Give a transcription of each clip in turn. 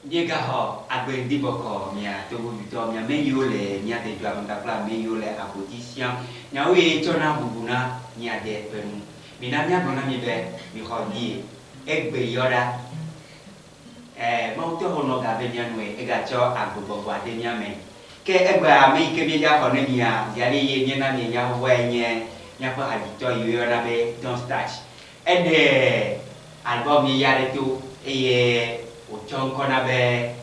Niega agbendi boko mia togo bito mia meyole nia de dua mtakla meyole apotisia nya we chona bubuna nia de penu mina mia bona mi be mi khodi egbe yora ma uto hono ga be nya nwe ega cho agbo gwa de nya me ke egbe a me ke mi ja khone mia yali ye nya na mi nya we nya pa adito yora be don't touch ede album yare tu e uchong kona be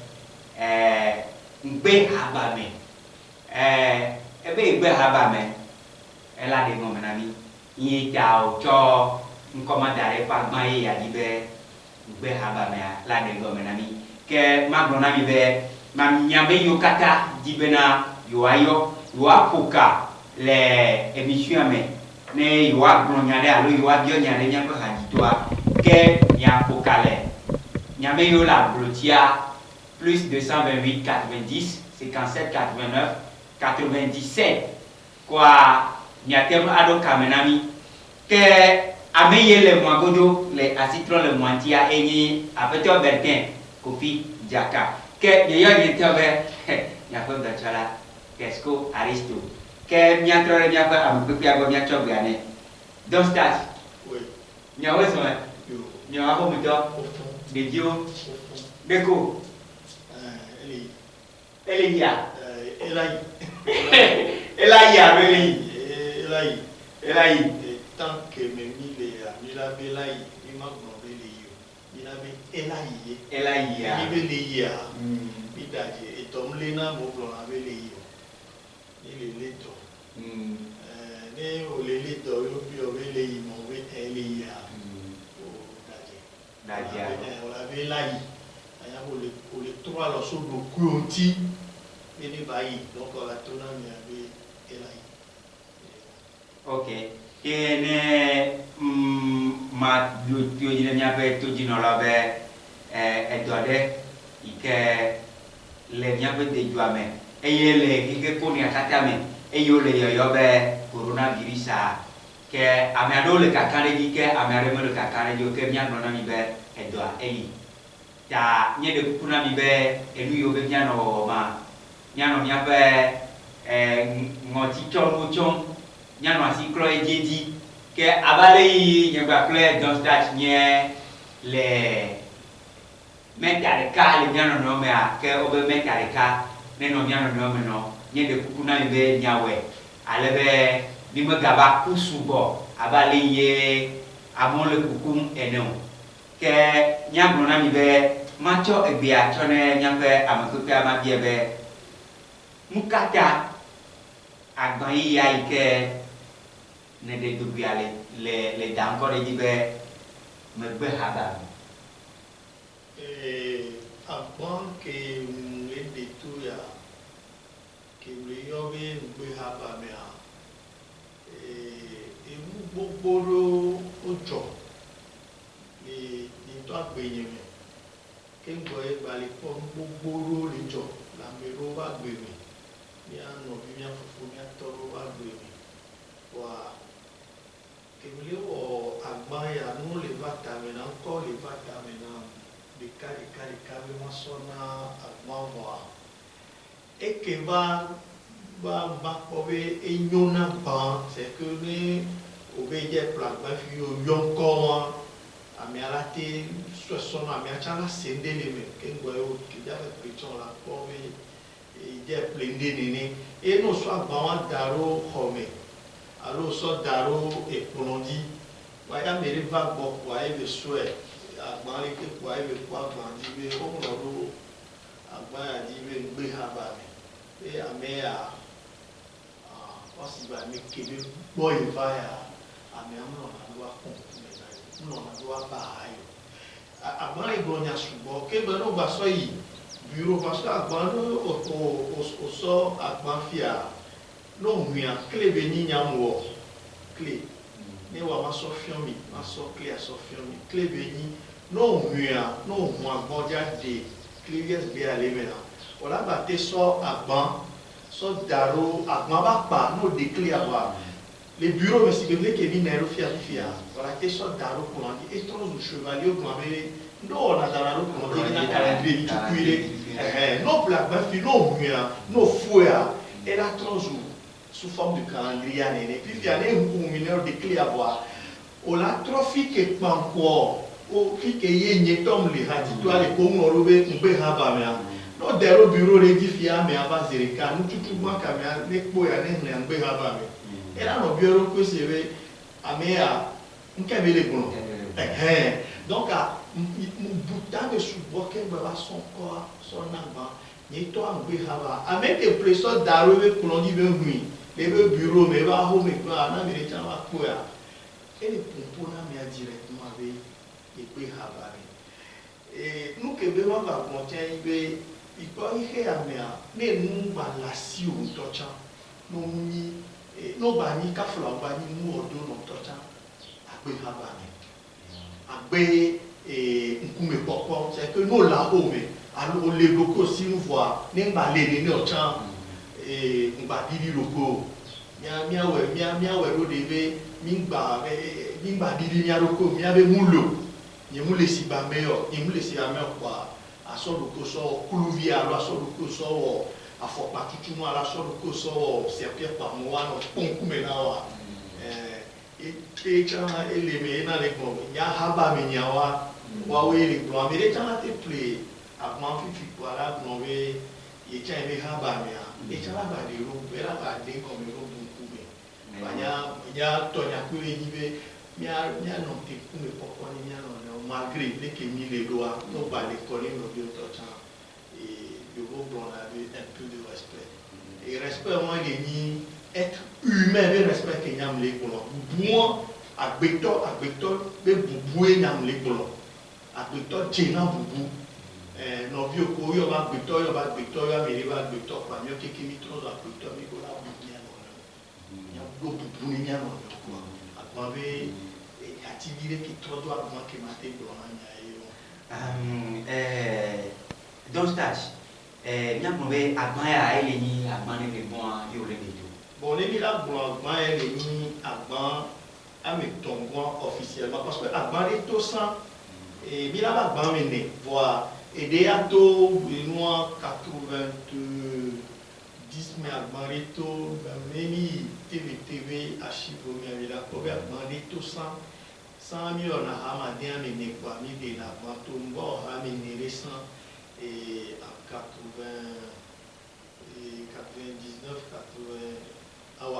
ngbe habame ebe ngbe habame ela de mo menami yi tao cho nkoma dare pa mai ya di be ngbe habame la de go menami ke magrona mi be mam nyame yo kata di bena yo ayo yo apuka le emission me ne yo agro nyade alo yo abio nyade nyako haditoa ke nya apukale Nyame yo la blotia plus 228 90 57 89 97 quoi nyatem ado kamenami ke ameye le mwagodo le acitron le mwantia enyi apeto bertin kofi jaka ke yeyo yetebe nyapo gachala kesco aristo ke nyantro le nyapa ampepi ago nyacho gane don't start oui nyawe so yo nyawo muto de Dieu, Beko, Elia, Elaï, tant que mes mille il a belai, il m'a demandé il a Elaï, il a il a et Tom Lena Moblon avait les il est letto. Ne o le letto, io più avere mon Elia. On avait là, pour les trois, alors sur le couronti, et les baillis. Donc on a tourné, il y avait là. Ok. Et ma tu dis le mien peut tout dire non là et doit que les miens peut des joie mais et les qui connaît à katame et yo le yo be coronavirus a ke amiado le kakare di ke amiado le kakare di ke mia no na mi be edoa eli ta nye de kuna mi be enu yo be mia no ma mia no mia be ngoti chongo chong mia no asi kro ejeji ke abale yi nye ba kle don't start nye le metare ka le mia no me a ke obe metare ka ne no mia no me no nye de kuna mi be nyawe alebe ni me gaba kusubo abale ye amon le kukum enon ke nyabro na mi be macho ebia chone nyambe amakupe amabie be mukata agban yi ya ike ne de dubia le dankore di be me be haba avant que les détours que le yobe be haba me gbogbo ojo ni to agbeyin mi ke ngbo e bali po gbogbo le jo la mero wa gbe mi ni ano bi mi afufu mi atoro wa gbe mi wa ke mi le wo agban ya nu le vata mi na ko le vata mi na de ka bi mo so na agban wa e ke ba pobe enyona ba c'est que ni obeje plan ba fi yo yonko ami alate soso na ami achala sende ni me ke ngbo e o ki ja fe preachon la pobe e je plende ni e no so agba wa daro home alo so daro e polondi wa ya mere va gbo wa e be so e agba le ke wa e be kwa agba di be o no do agba ya di be gbe ha ba mi e ame ya possible mais que le boy va à mais on doit comprendre on doit pas avant les gros nya subo que ben on va so yi bureau parce que avant au so agban fia no huia clé beni nya mo clé ne wa ma so fiomi ma so clé a so fiomi clé beni no huia no mo agban ja de clé yes be aller maintenant on la batté so agban so daro agmaba pa no déclé avoir les bureaux mais si que les Kevin Nero fia voilà que so daro pour on dit et trop de chevalier au grand no na dara no ko de na calendrier qui cuire no black ba fi no muia no foia et la transu sous forme de calendrier et puis il y a des mineur de clé à voir o la trophy que panko o fi ke ye nyetom le hati to ale ko mo robe mbe ha ba mea no dero bureau redifia me aba zereka no tutu ma ka me ne ko ya ne mbe ha ba me era no bureau ko se we amea nke me le bono donc a bouta de subo ke ba son corps son aba ni to mbe ha ba avec le pression d'arriver pour on dit ben oui les bureaux me va ho me kwa na me le chama ko ya et les pompons na me directement avec et habari et nous que vraiment va contenir be iko ihe amea ne nu ba lasi o tocha no ni no ba ni ka fla ba ni mu odo no tocha agbe habari agbe nkume popo c'est que no la o me alo le loko si nous voir ne ba le ni ocha ngba didi loko mia we ro debe mingba didi mia loko mia be mulo ni mu le si ba meyo ni mu le si ame kwa aso loko so kuluvi alo aso loko so afo patutu no ala aso loko so serpent pa mo wa no ponku me na wa chana ele me na le ko ya haba me nya wa we le ko me le chana te play a ma fi kwa la no we ye cha me haba me ya e chana ba de ro be la ba de ko me ro bunku me banya ya to nya ku le ni be mia no te ku me popo ni mia no malgré que mis les doigts, non pas les coller, nos deux temps, et je vous donne un peu de respect. Et respect, moi, il est être humain, le respect que nous avons les colons. Moi, à Béton, mais bouboué, nous avons les colons. À Béton, Tchénan, boubou. Nos vieux courriers, on va Béton, on va Béton, on va Béton, pas mieux que qui trop à Béton, mais qu'on a boubou, il y a beaucoup de boubou, il y a beaucoup de attivire qui trop doit manquer maté donc stage bien prouvé agban ele ni agban ne bon yo le do bon les mila bon agban ele ni agban ame tongon officiellement parce que agban est tout ça et mila agban mené voir et déjà to nous 90 mais agban reto meni TV archive mila ko agban tout ça 100 millions na hamadé amené quoi mi de la vente bon amené récent et en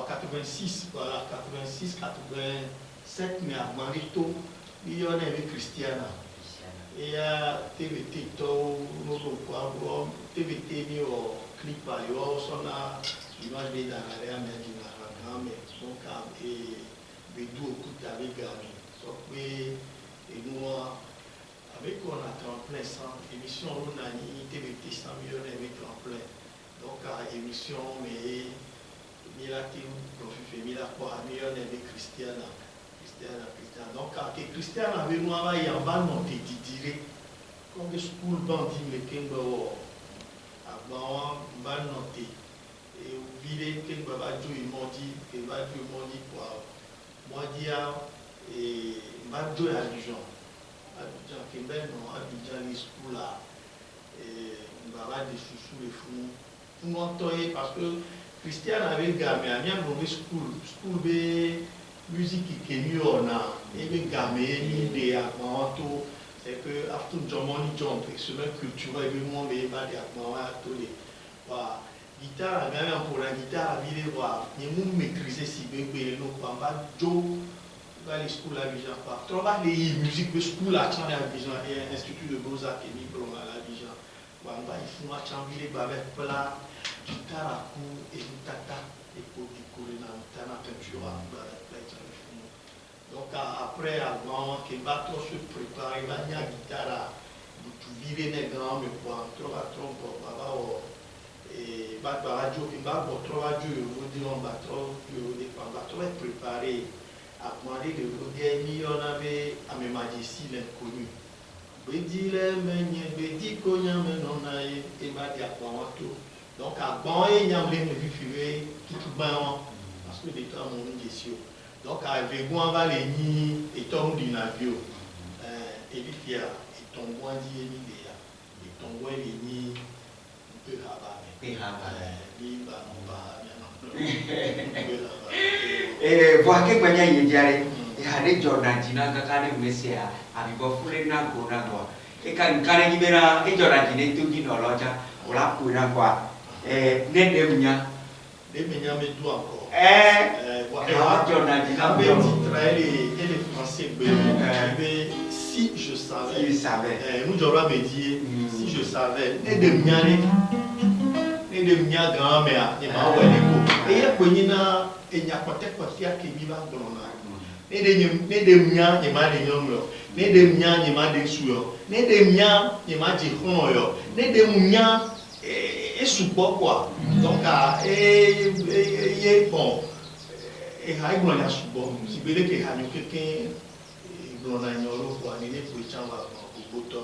86 voilà 86 87 mais à Marito il y en avait Christiana et à TVT to no quoi TVT mi o clip ba yo sona image de dans la mais donc et Bédou écoute avec Gami et nous avec on a tremplin sans émission on a ni TVT 100 millions avec tremplin donc à émission mais Milatim profite Mila quoi millions avec Christiana donc à Christiana avec nous il y a pas monté direct comme le school bandit le Kembo avant ban noté et au village Kembo va jouer modi que va jouer modi quoi moi dire et Mado à Abidjan qui est bien non Abidjan les schools là et on va des chouchous les fous tout monter parce que Christian avait gamé à bien mauvais school be musique qui est mieux on a et bien gamé ni des avant c'est que after Germany jump semaine culturelle et moi mais pas des avant tous les voilà guitare même pour la guitare il voir ni nous maîtriser si bien que nous pas Joe les schools à Abidjan pas trop les musiques de school à Abidjan et institut de beaux-arts qui est mis pour Abidjan on va il faut changer avec plat guitare à cou et tata et pour décorer dans la peinture donc après avant que va trop se préparer va la guitare tu vivre les grands mais quoi trop à trop et va radio qui va trop radio vous dire on va trop préparer à demander de l'Odémi, on avait à mes majestés l'inconnu. Bédile, Bédi, Konya, Menonaï, et Badi à Pamato. Donc à Ban et Yamlé, me vivre tout bien, parce que des temps, mon question. Donc à Végon, on va les nier, et tombe du navire. Et puis, et tɔngbɔn di eni de ya de tɔngbɔn le nyi pe haba me pe haba ni ba no ba miano voa ke gbanya ye diare ya de Jordan jina ka ka de mesia abi bo fule na go na go e ka nkare ni bera e Jordan jine tu gi no loja wala ku na kwa ne de mnya me tout encore Jordan jina be titre et les français be si je savais nous j'aurais me dire si je savais ne de mnyane ne de mnya grand-mère ni ma wele ko e ye ko nyina enya kote ake mi ba gbona ne de mnya ni ma de nyomlo ne de mnya ni ma de suyo ne de mnya ni ma ji hono yo ne de mnya et support quoi donc bon et hay glo ya support si bele ke hanyo quelqu'un glo na nyoro quoi ni ne pour chamba ko boto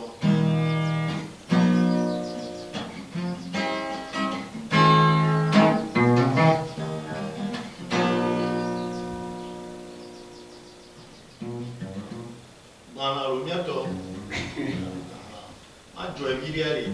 bana lo miato ma joy miliari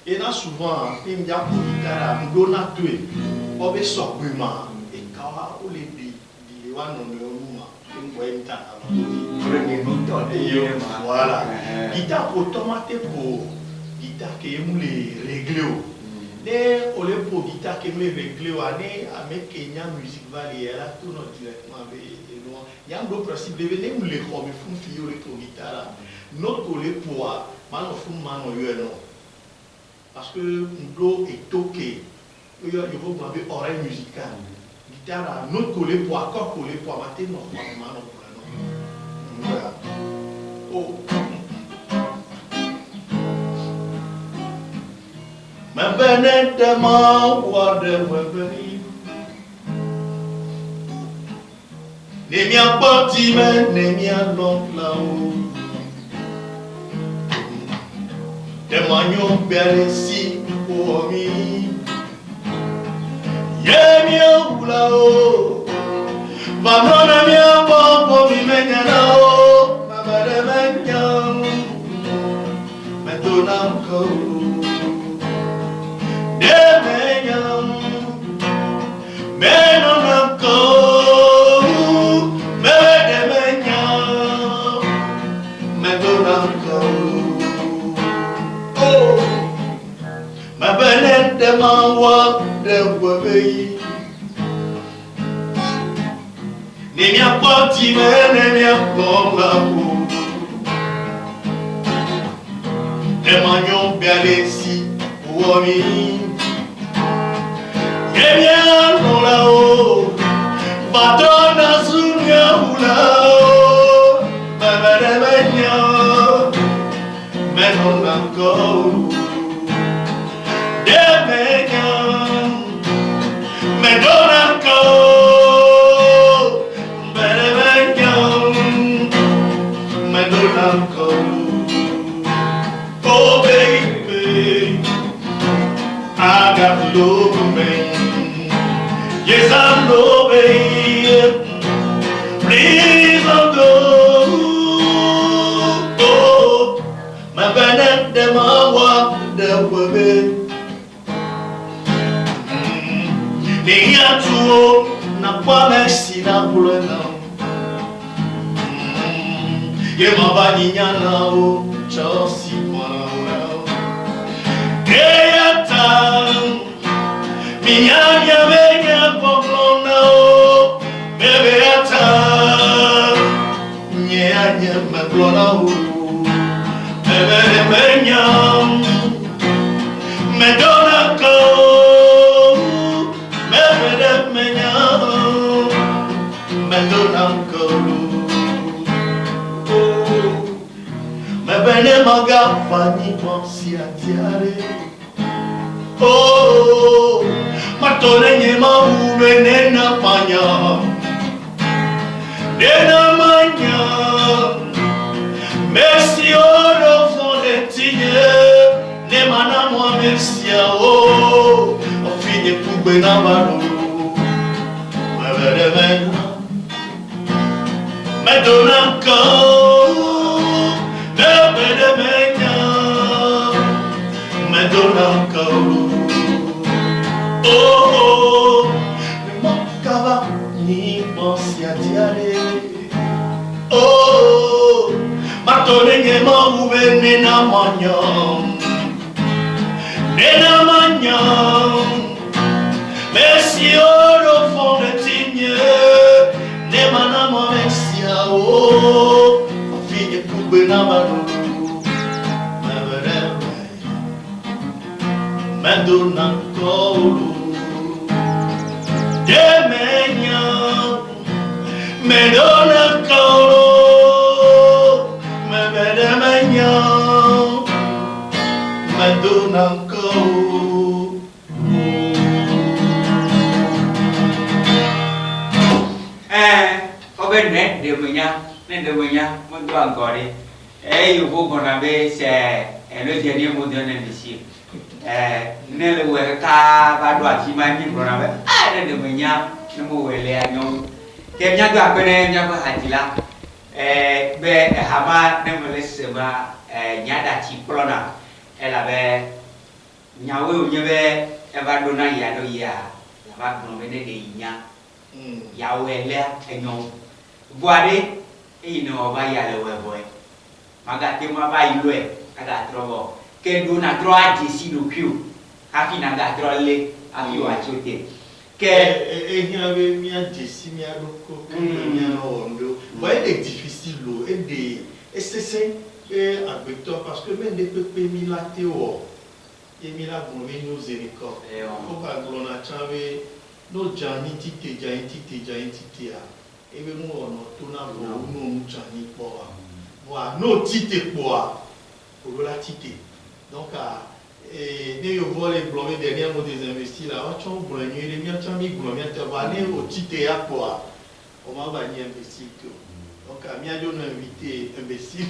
et là souvent il y a pour guitare ndona tue obe sokuma e kawa ole bi wa no no ma ngwe ntana voilà guitare pour tomate pour guitare que me les régler ne ole pour guitare que me les régler ane avec Kenya Music Valley là tout non directement avec loin il y a un autre principe de venir me les comme font fio pour guitare notre collègue pour mano fun mano yo no parce que l'eau est toqué il faut avoir oreille musicale guitare notre collé pour accord collé pour mater non mano pour non voilà oh ma benette ma guarde venir ne mi apporti mais ne mi allons là-haut Témoignons belle si pour mi Yemia oulao Vamona mia bombo mi menyao Mamare menyao Metonam kou De menyao Menonam kou Mede menyao Metonam kou ma benette ma wa de webei ne mi apporti me ne mi apporta ku e magnon belle si uomi e mi hanno la o padrona su mia ula ma bene megno me non ancora Oh baby, I got love man. Yes, I love it. Please don't go. Oh, my banana, them all walk the way. Ninha tu na kwa mesi na pulena. Ye mabaninya na o chosi mwana o. Eyata minya menya poplona o. Bebe ata nyanya maglona o. Bebe menya medona ko. Bene maga fani monsi atiare. Oh, matone nyema ubene na panya. Nena manya. Merci au fond des tigres. Ne mana moi merci oh. On finit pour benamano. Me dona encore. Me dona encore. Oh, me mancava ni pensi a diare. Oh, ma tonne ma uve nena magnon. Nena magnon. Merci au fond de tigne. Ne mana ma merci a oh. Fille pour benamano. Me dona encore. Me dona encore, me dona encore. Oben de menya, mon doigt encore. Il faut qu'on avait le dernier mot d'un imbécile. Ne le voyez qu'à Badoua qui m'a mis pour la de menya, ne me voyez à nous. Kenya tu apene nyaba hatila be hama ne molesema nyada chi plona ela be nyawe onyebe eba dona ya do ya ba gno be ne de nya yawe le enyo boade ino ba ya le we boy maga te ma ba ilwe aga trobo ke do na tro aje si do kyu hafi na ga tro le afi wa chote Que il y avait bien d'ici, il y a beaucoup de c'est difficile et c'est avec toi parce que même des peuples milatéo et milatéo nous zénico on va glona chave nos jani tite et nous on tourne nous jani pour voir nos tite pour la tite donc et nous voyons les blancs derniers mots des investis là, on a blanc, les miens chami blanc, miens te vanner au titre à quoi? On m'a banni imbécile tout. Donc à miens de nous inviter imbécile.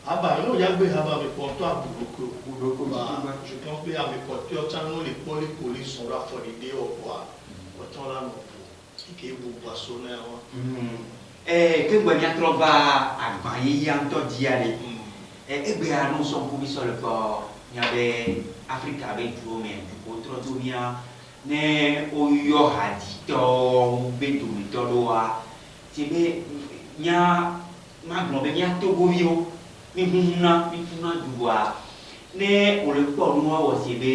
Ah non, il y a des gens qui portent à Bouloko. Je pense que mes porteurs, les polices sont là pour l'idée au pouvoir. Autant là, non, qui est vous poissonner. Que vous avez trouvé à Baye, en tout diable. Et bien, nous sommes pour sur le port. Il y avait Afrique avec du Romain, du Potrotomia, né au Yohadito, Betou, Todoa. C'est bien, il y a Magno, il y a Togovio. Mifuna duwa ne ole po nuwa wosibe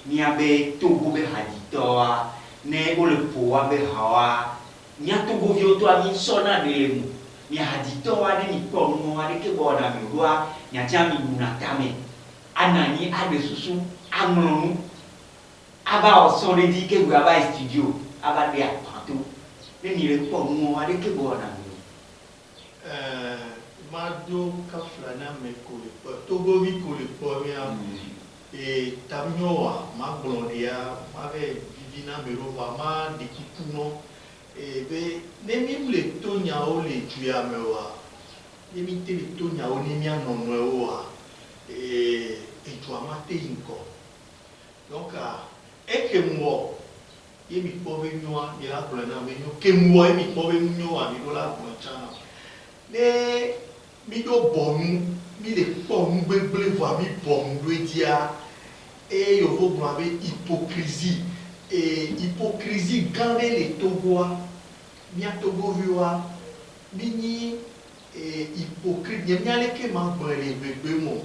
miabe togo be haditoa ne ole po wa be hawa nya togo vio to ami sona delemu mi haditoa de mi po nuwa de ke bona mi ruwa nya chami nuna tame anani ade susu amronu aba o so de di ke gwa ba studio aba de apato ne mi le po nuwa de ke bona mi Mado Kaflana me kole Togovi kole pomia et Tamioa ma blondia avec Vivina Merova ma dikupuno et be nemim le tonya o le tuya mewa nemim te le tonya o nemia nonoa et toi mate inko donc ekemwo yemi pove nyoa ni la blona me nyo kemwo yemi pove nyoa ni la blona ne mi do bonu mi le ponu gbegle voa mi bonu do dia et yo vo gbo avec hypocrisie et hypocrisie gande le togoa mi a togo viwa mi ni hypocrite mi a le ke ma gbo le gbegbe mo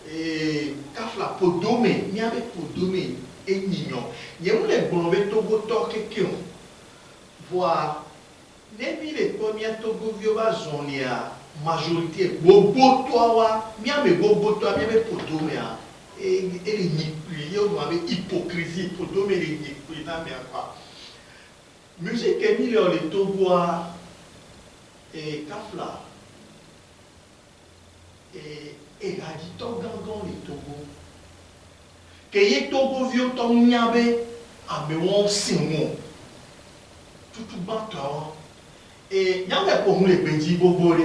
et kafla podome mi a be podome e nignon ye mo le gbo be togo to keke voa ne mi le premier togo viwa zonia majorité bobo toi bien mais bobo toi bien mais pour toi mais et les nippli yo ma hypocrisie pour toi mais les nippli na mais quoi musique est mis le Togo et Kafla et radito gangan le Togo que y Togo vieux ton nyabe a me won sinwo tout bato et nyabe pour nous les petits bobore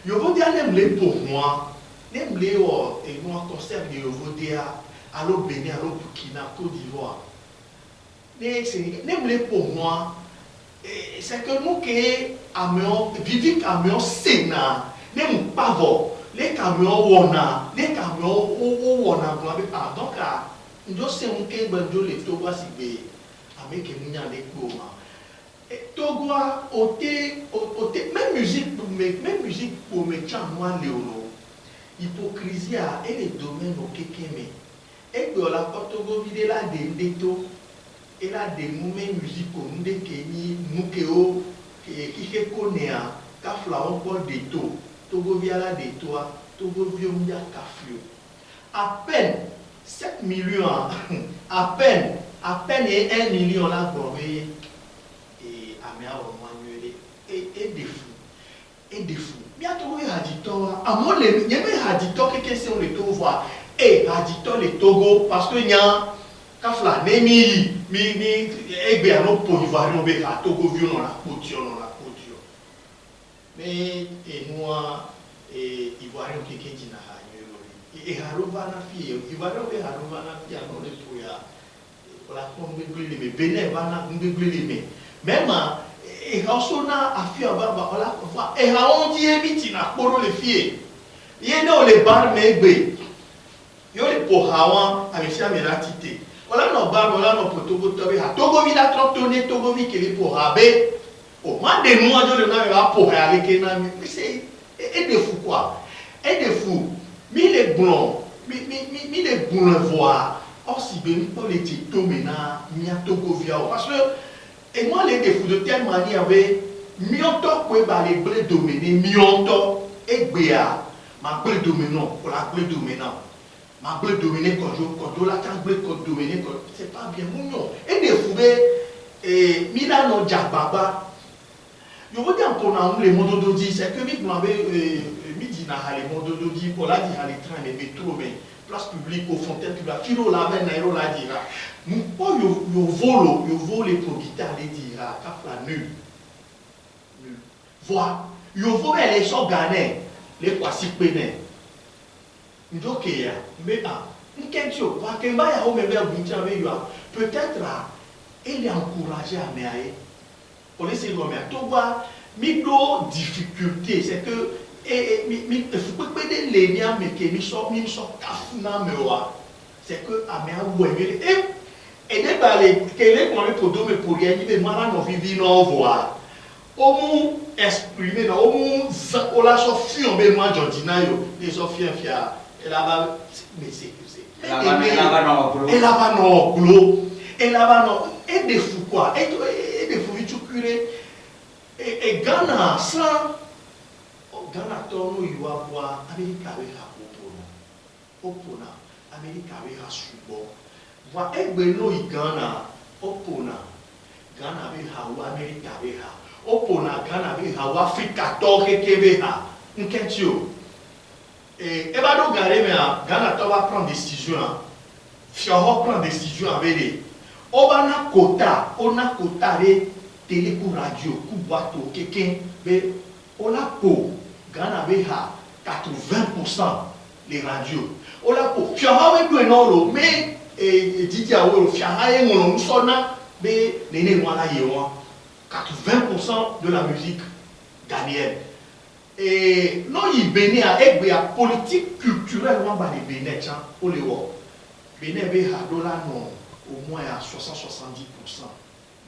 je veux dire, pour moi, et nous concert de je veux dire, à l'eau Bénin, à l'eau Burkina, Côte d'Ivoire. Pour moi, c'est que nous qui vivons camions Sénat, nous pas voir les camions Wona, les camions Wona, donc nous sommes qui les Togo si avec nous y a des cours. Togo même musique pour mes chanois léono hypocrisie et les domaines au kékémé et que la Togo vide la déto et la démoumé musique comme des kéni moukeo qui connaît kafla encore déto Togo via la déto Togo via mia kafio à peine 7 millions à peine et 1 million là pour et des fous. Bientôt, il y a dit toi. À moi, il y a dit toi que question le Togo voir. Et il y a dit toi le Togo parce que il y a Kafla, Nemi, et bien non pour Ivoirien, on va Togo vieux dans la couture. Mais et moi, et Ivoirien qui dit na ha. Et Harova na fille, Ivoirien be Harova na fille, non le pour ya. Pour la pompe brûler mais Bénin va na brûler mais même et on a affaire et on dit évite na poro les filles il y a les bar mais il y a les pour hawan avec ça mais la tité voilà nos bar voilà nos Togo Togo villa trottoné Togo vi qui les pour rabé au moins des mois de le na pour avec na c'est et des fous quoi et des fous mi les blancs mi les blancs voir aussi bien pour les tito maintenant mi a Togo via parce que et moi, les défauts de telle manière, avec Mionto, les blés dominés, Mionto, et Béa, ma blé dominant, pour la blé dominant. Ma blé dominé, quand je la tente blé dominé, c'est pas bien mignon. Et défauts, et Milano Djababa, je veux dire pour nous, les mots d'Odi, c'est que vous m'avez midi, les mots d'Odi, pour la dire, les trains, les métros, mais place publique, aux fontaines, tu vas filer la veine, et la dire. Nous vole pour guitare les dira kafla nul voir yo vole les so gané les kwasi pene ndoke ya mais nkenjo va que va ya o me ver buncha avec yo peut-être il est encouragé à me on essaie de remettre to voir micro difficulté c'est que mi faut pas péder les liens mais que mi so kafna me wa c'est que a me awoué et dès que les pour donner pour rien, il m'a vivre non voir. Au moins exprimer, au moins on l'a sorti en moi Jordinayo, les Sofiens Fia, et là-bas, mais c'est et là-bas non, et des fous quoi, et des fous tu curé, et Ghana sans, Ghana tourne il va voir, Amérique avec Opona, Amérique avec Subo. Wa egbeno Ghana opona Ghana be ha wa America be ha opona Ghana be ha wa Africa to kebe ha nketio et ebado gare me Ghana to va prendre décision Fioro prend décision avec les obana quota on a quota de télé pour radio ku bateau quelqu'un be on a pour Ghana be ha 80% les radios on a pour Fioro be do non mais et Didier Awolo Fiahaye mon sonna mais néné voilà yewa 80% de la musique ghanéenne et non il béné à la politique culturelle on va les béné tiens au léo béné be ha dollar non au moins à 60-70%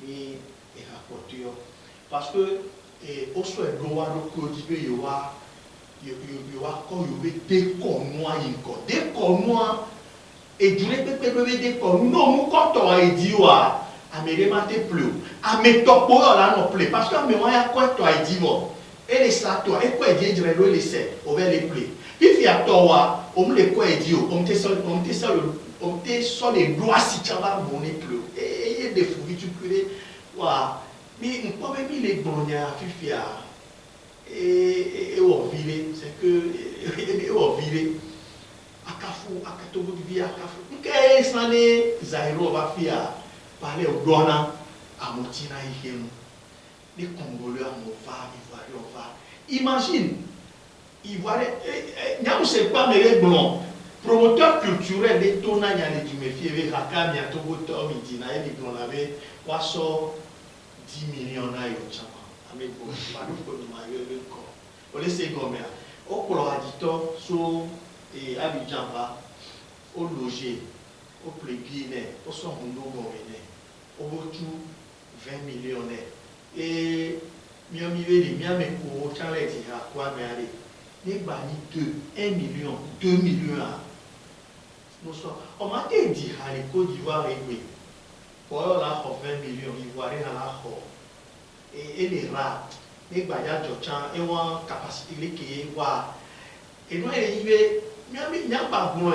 mais et rapporté parce que et au soit droit de côté yewa yewa quand yewa déconnois et du répété comme non mon quand a dit wa a me remate plus a me topo là non plus parce que me voya quoi toi dit bon et les sato et quoi dire dire les c'est on va les plus puis à toi on les quoi dire on te sur les doigts si tu vas monner plus et des fous tu peux wa mais on peut même les bonheur fifia et on vile c'est que on vile akafu akatogo via akafu nke sane zairo va fia parler au douana à motina ihenu les Congolais on va Ivoiriens on va imagine Ivoiriens n'y sait pas mais les blancs promoteur culturel des tona n'y a les duméfier avec Hakam y a Togo Tom Idina et les blancs l'avaient quoi so 10 millions na yo chama avec bon pas nous pour nous marier le corps on laisse comme ça au coloradito so et Abidjan va au loger au plébine au son hondo gomene au bout 20 millionnaires et miami veli miami ko chale ti ha kwa me ale ni ba ni 1 million 2 millions nous so on m'a dit ha les Côte d'Ivoire et pour la 20 millions ivoiriens la ho et les rats ni ba ya jochan e won capacité le ke wa et nous il miami nya ba bon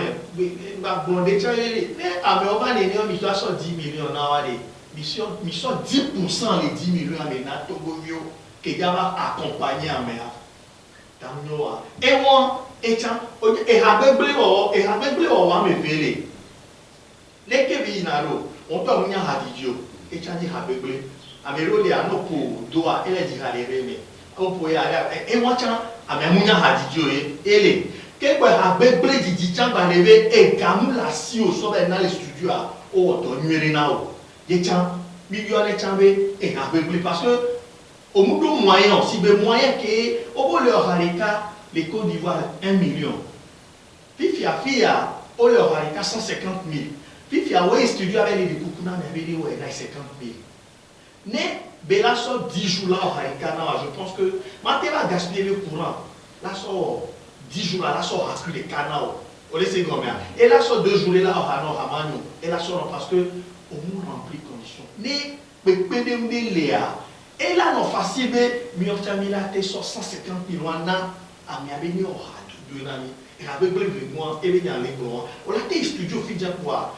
de chale mais ame o ba ni mi so 10 millions na wa de mission 10% les 10 millions les Natogomio qui va accompagner à mer. Tamnoa. Et moi, et habeble o wa me fele. Les kevinaro, on peut venir à Didio. Et dit habeble. Amelo de ano pour doa et les diralere. On peut y aller. Et moi, tiens, amemunya à Didio et les. Qu'est-ce que habeble dit Didian va lever et Kamou la si au sommet dans les studios à Oto Nuerenao. Et tiens, millionnaire chambe et habeble parce que au monde moyen, si le moyen que au bout leur harika les Côte d'Ivoire 1 million. Puis fia au leur harika 150 000. Puis fia ouais studio avec les coucuna mais avec les ouais 50 000. Ne bela sort 10 jours là au harika je pense que maintenant va gaspiller le courant. Là sort 10 jours là sort à les canaux. On laisse combien? Et là sort 2 jours là au Hano Hamano. Et là sort parce que au monde remplit conditions. Ne pepede léa. Et là, non facile, mais on a mis la tête sur 150 000 ans à Miami, on a tout de l'année. Et avec le moi, et bien les blancs, on a été studio fidja quoi.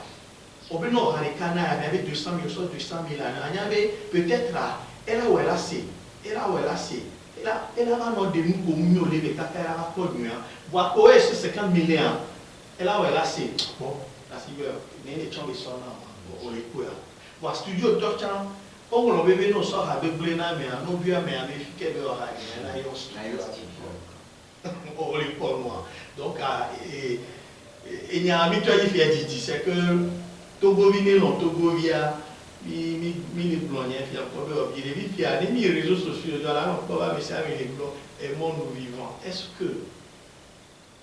On a les canards, avec 200 000, 200 000 ans. Il y avait peut-être là, et là où elle a c'est, et là où elle a c'est. Et là, elle a un de nous comme nous, les bêtas, elle a pas de mieux. Voir quoi est-ce 50 000 ans. Et là où elle a c'est. Bon, là, si vous avez des gens qui sont là, on les couille. Voir studio, docteur. On l'a vu nous sort avec Blena mais à nos vieux mais à mes filles qui ont on les pour moi donc il y a un mythe qui fait dit c'est que Togo vient non Togo vient mi les blancs il y a pas de il y a des réseaux sociaux dans la on va message avec les blancs et monde vivant est-ce que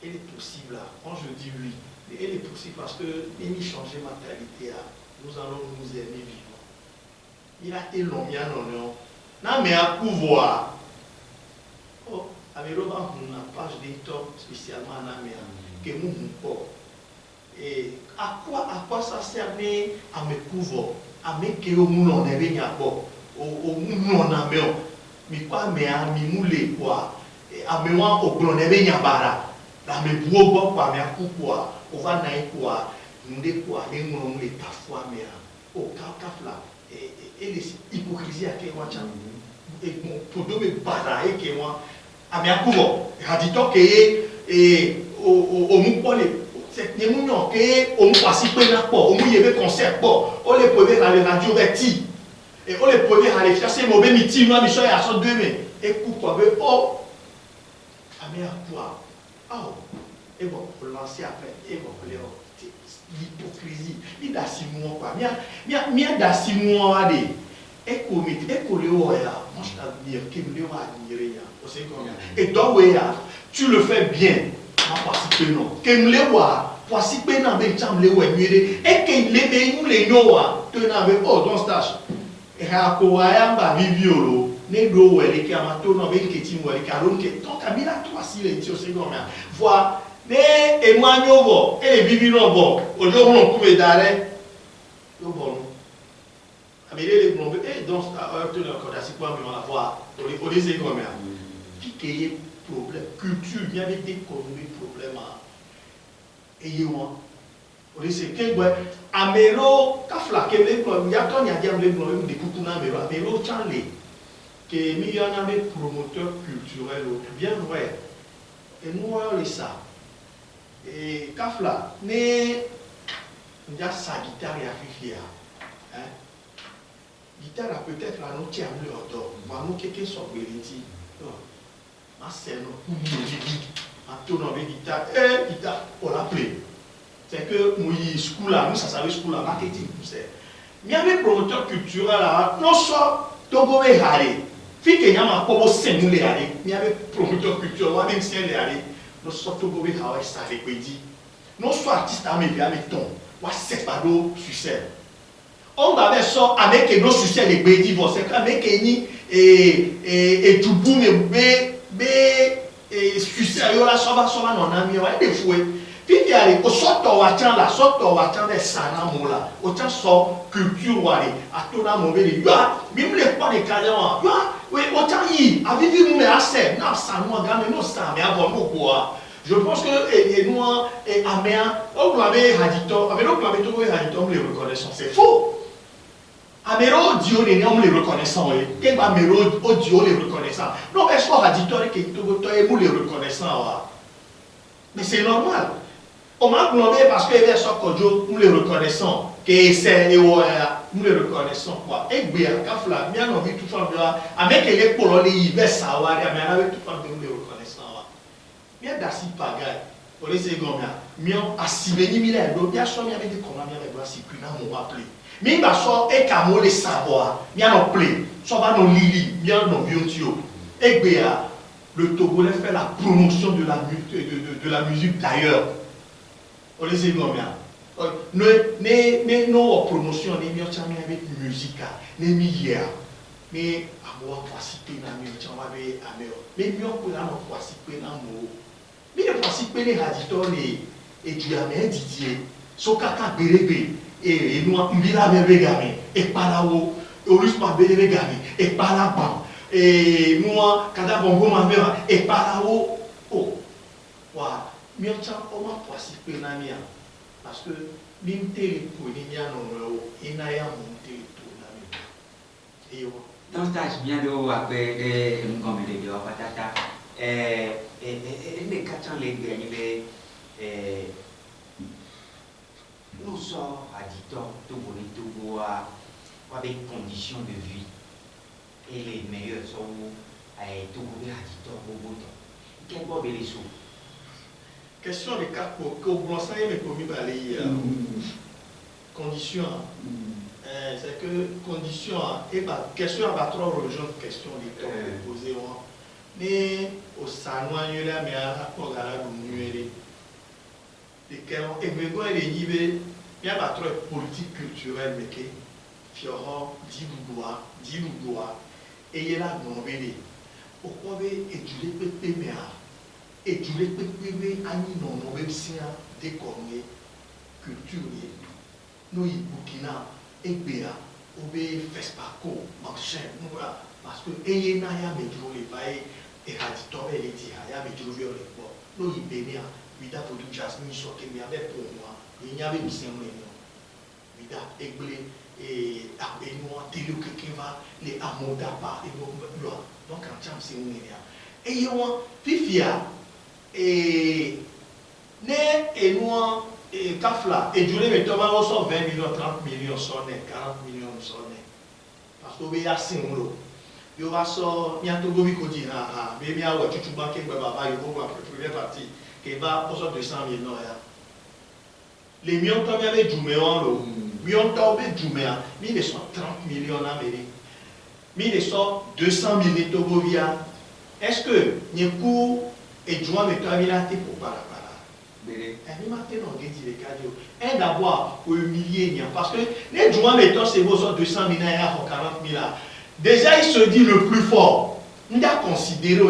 il est possible là quand je dis oui il est possible parce que il changer mentalité nous allons nous aimer vivre. Il a été long, bien non. Non, mais à pouvoir. Oh, avec le banc, on a page d'étoffe spécialement en Amérique, que nous n'avons pas. Et à quoi ça servait à me pouvoir, à me que au monde on avait pas, au monde on a mais quoi, mais à me mouler quoi, à me voir au monde on avait pas, à me boire quoi, mais à coup quoi, on va naître quoi, nous des quoi, les gens les parfois mais au caf là. Et les hypocrisies à quel moment et pour deux me batailler que moi à mes couvents radito que au mou les c'est des mounions que au mou participer n'a pas au mou y avait concert pas on les pouvait à la radio verti et on les pouvait à les chercher mauvais miti moi mission à son deux mais et pourquoi mais oh à mes quoi ah et bon pour lancer après et bon pour les l'hypocrisie il a 6 mois quoi mia da 6 mois de écoler moi je t'admire que me va admirer aussi combien et donc tu le fais bien en participer non que me le voir participer dans ben chambre le ouais et que les les noa te na be oh don stage et ha ko aya ba viviolo ne do ouais les amato non ben que ti mo les caron que donc Camila toi si les tio c'est combien voir mais et moi bon et les vivants bon aujourd'hui on trouve d'arrêt le bon mais les bons et donc tu ne connais pas mais on va voir au lycée combien puis qu'il y ait problème culture il y avait des problèmes et moi on dit que ouais amelo kafla que les problèmes il y a tant il y a des problèmes de coucou na amelo chanlé que il y en avait promoteur culturel bien vrai et nous on ça et kafla né il y a sa guitare et afifia hein guitare peut-être la note à l'heure d'or nous quelqu'un soit bénéti ma c'est non en tournant avec guitare guitare pour l'appeler c'est que moi school là nous ça savait school là marketing c'est il y avait promoteur culturel là non soit Togo et Harry fi que y a ma pobo semule Harry il y avait promoteur culturel moi même si elle est Harry non soit Togo et Harry ça fait quoi dit non soit artiste à mes ton wa c'est pas d'eau succès on va faire ça avec nos succès les bédis vont c'est avec ni et tout boum et succès yo là ça va non ami ouais des fouets puis il y a les sorto wachan des sana mola autant so culture wale à tout na mauvais de ya même les pas des cadans ya oui autant y a vivre mais assez na ça nous gamme nous ça mais avant nous quoi je pense que et nous et améen on avait hadito avec nous avait tout hadito les reconnaissance c'est faux Amero Dio les noms les reconnaissants et quel Amero Dio les reconnaissants non est-ce qu'on hadito que tout et nous les reconnaissants mais c'est normal on m'a demandé parce que les Sokojo nous les reconnaissons que c'est nous les reconnaissons quoi et bien kafla bien on vit tout ça avec les polonais ils veulent savoir mais avec tout ça nous les reconnaissons bien d'assis pagay on les sait combien mion asibeni mila do bien so mi avec des comment bien les voici puis na mo appeler mi ba so e kamo les savoir bien on play so va no lili bien no biontio et bien le Togolais fait la promotion de la musique d'ailleurs on les sait combien nos promotions les mieux chami avec musique les milliards mais à moi participer na mieux chami avec mais mieux pour la participer na mo mais les participer les raditeurs et du amé Didier sokaka berebe et nous mbila bebegami et palao orus pa bebegami et palaban et moi kada bongo mambera et palao oh wa mieux chami on va participer na mia parce que l'intérêt pour l'India non il n'a rien monté tout là et dans stage bien de après de comme de patata les quatre ans les gagner nous sommes addicteurs Togo avec conditions de vie et les meilleurs sont Togo addicteurs au beau temps quel bon les sous question de cas pour que vous enseignez mes commis balayer conditions c'est que conditions et question à trois religions question de temps posé mais au sanois il y a mais à rapport à la nuée et quand et me voit les niveaux il y a pas trop politique culturelle mais que fiora dilouboa et il y a la non bébé pourquoi et tu les pépé mais et tu les pépé ani non même si des cornets culture nous y Burkina et Béa obé Fespaco machin voilà parce que et na ya me trouve les bails et raditor et les dire ya me trouve les bon nous y Bénia vida pour du jasmine so que me avait pour moi il y avait une réunion vida églé et avec nous en télé qui va les amoda pas et donc en champ c'est une et yo fifia et né et nous et Kafla et Julie mais Thomas reçoit 20 millions 30 millions sonné 40 millions sonné parce que il y a 5 euros il va so bientôt gobi ko di na bébé a wa tutu banque baba il va première partie qui va pour 200 millions ya les millions comme avec Juméon lo millions tombé Juméon mais ils sont 30 millions en Amérique mais ils sont 200 millions Togo via est-ce que ni coût et joint mais toi il a été pour pas un d'abord pour humilier parce que les joueurs mettons c'est vos 200 000 ou 40 000 déjà il se dit le plus fort on a considéré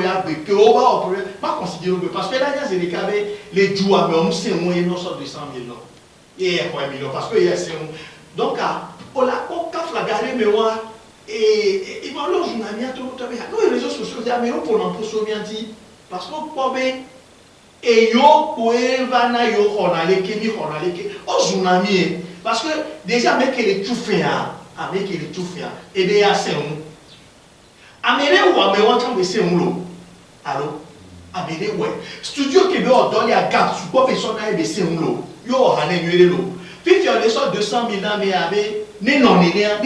que on va pas considérer parce que là il y a les joueurs mais on sait moins non sur 200 000 et 1 million parce que il y a donc on a on la garé mais moi et et ils vont leur journalier à tout le temps. Nous, les réseaux sociaux, mais on peut en poser dit parce qu'on peut et yo pouvez vana yo honaleke mi honaleke au journalier parce que déjà mec il est tout fait avec il est tout fait et bien c'est un améré ou améré on t'en c'est un lot allô améré ouais studio qui veut donner à gap sur quoi personne n'a été c'est un lot yo hané nué lot puis il y a des sortes de 200 000 ans mais avec ne non kaka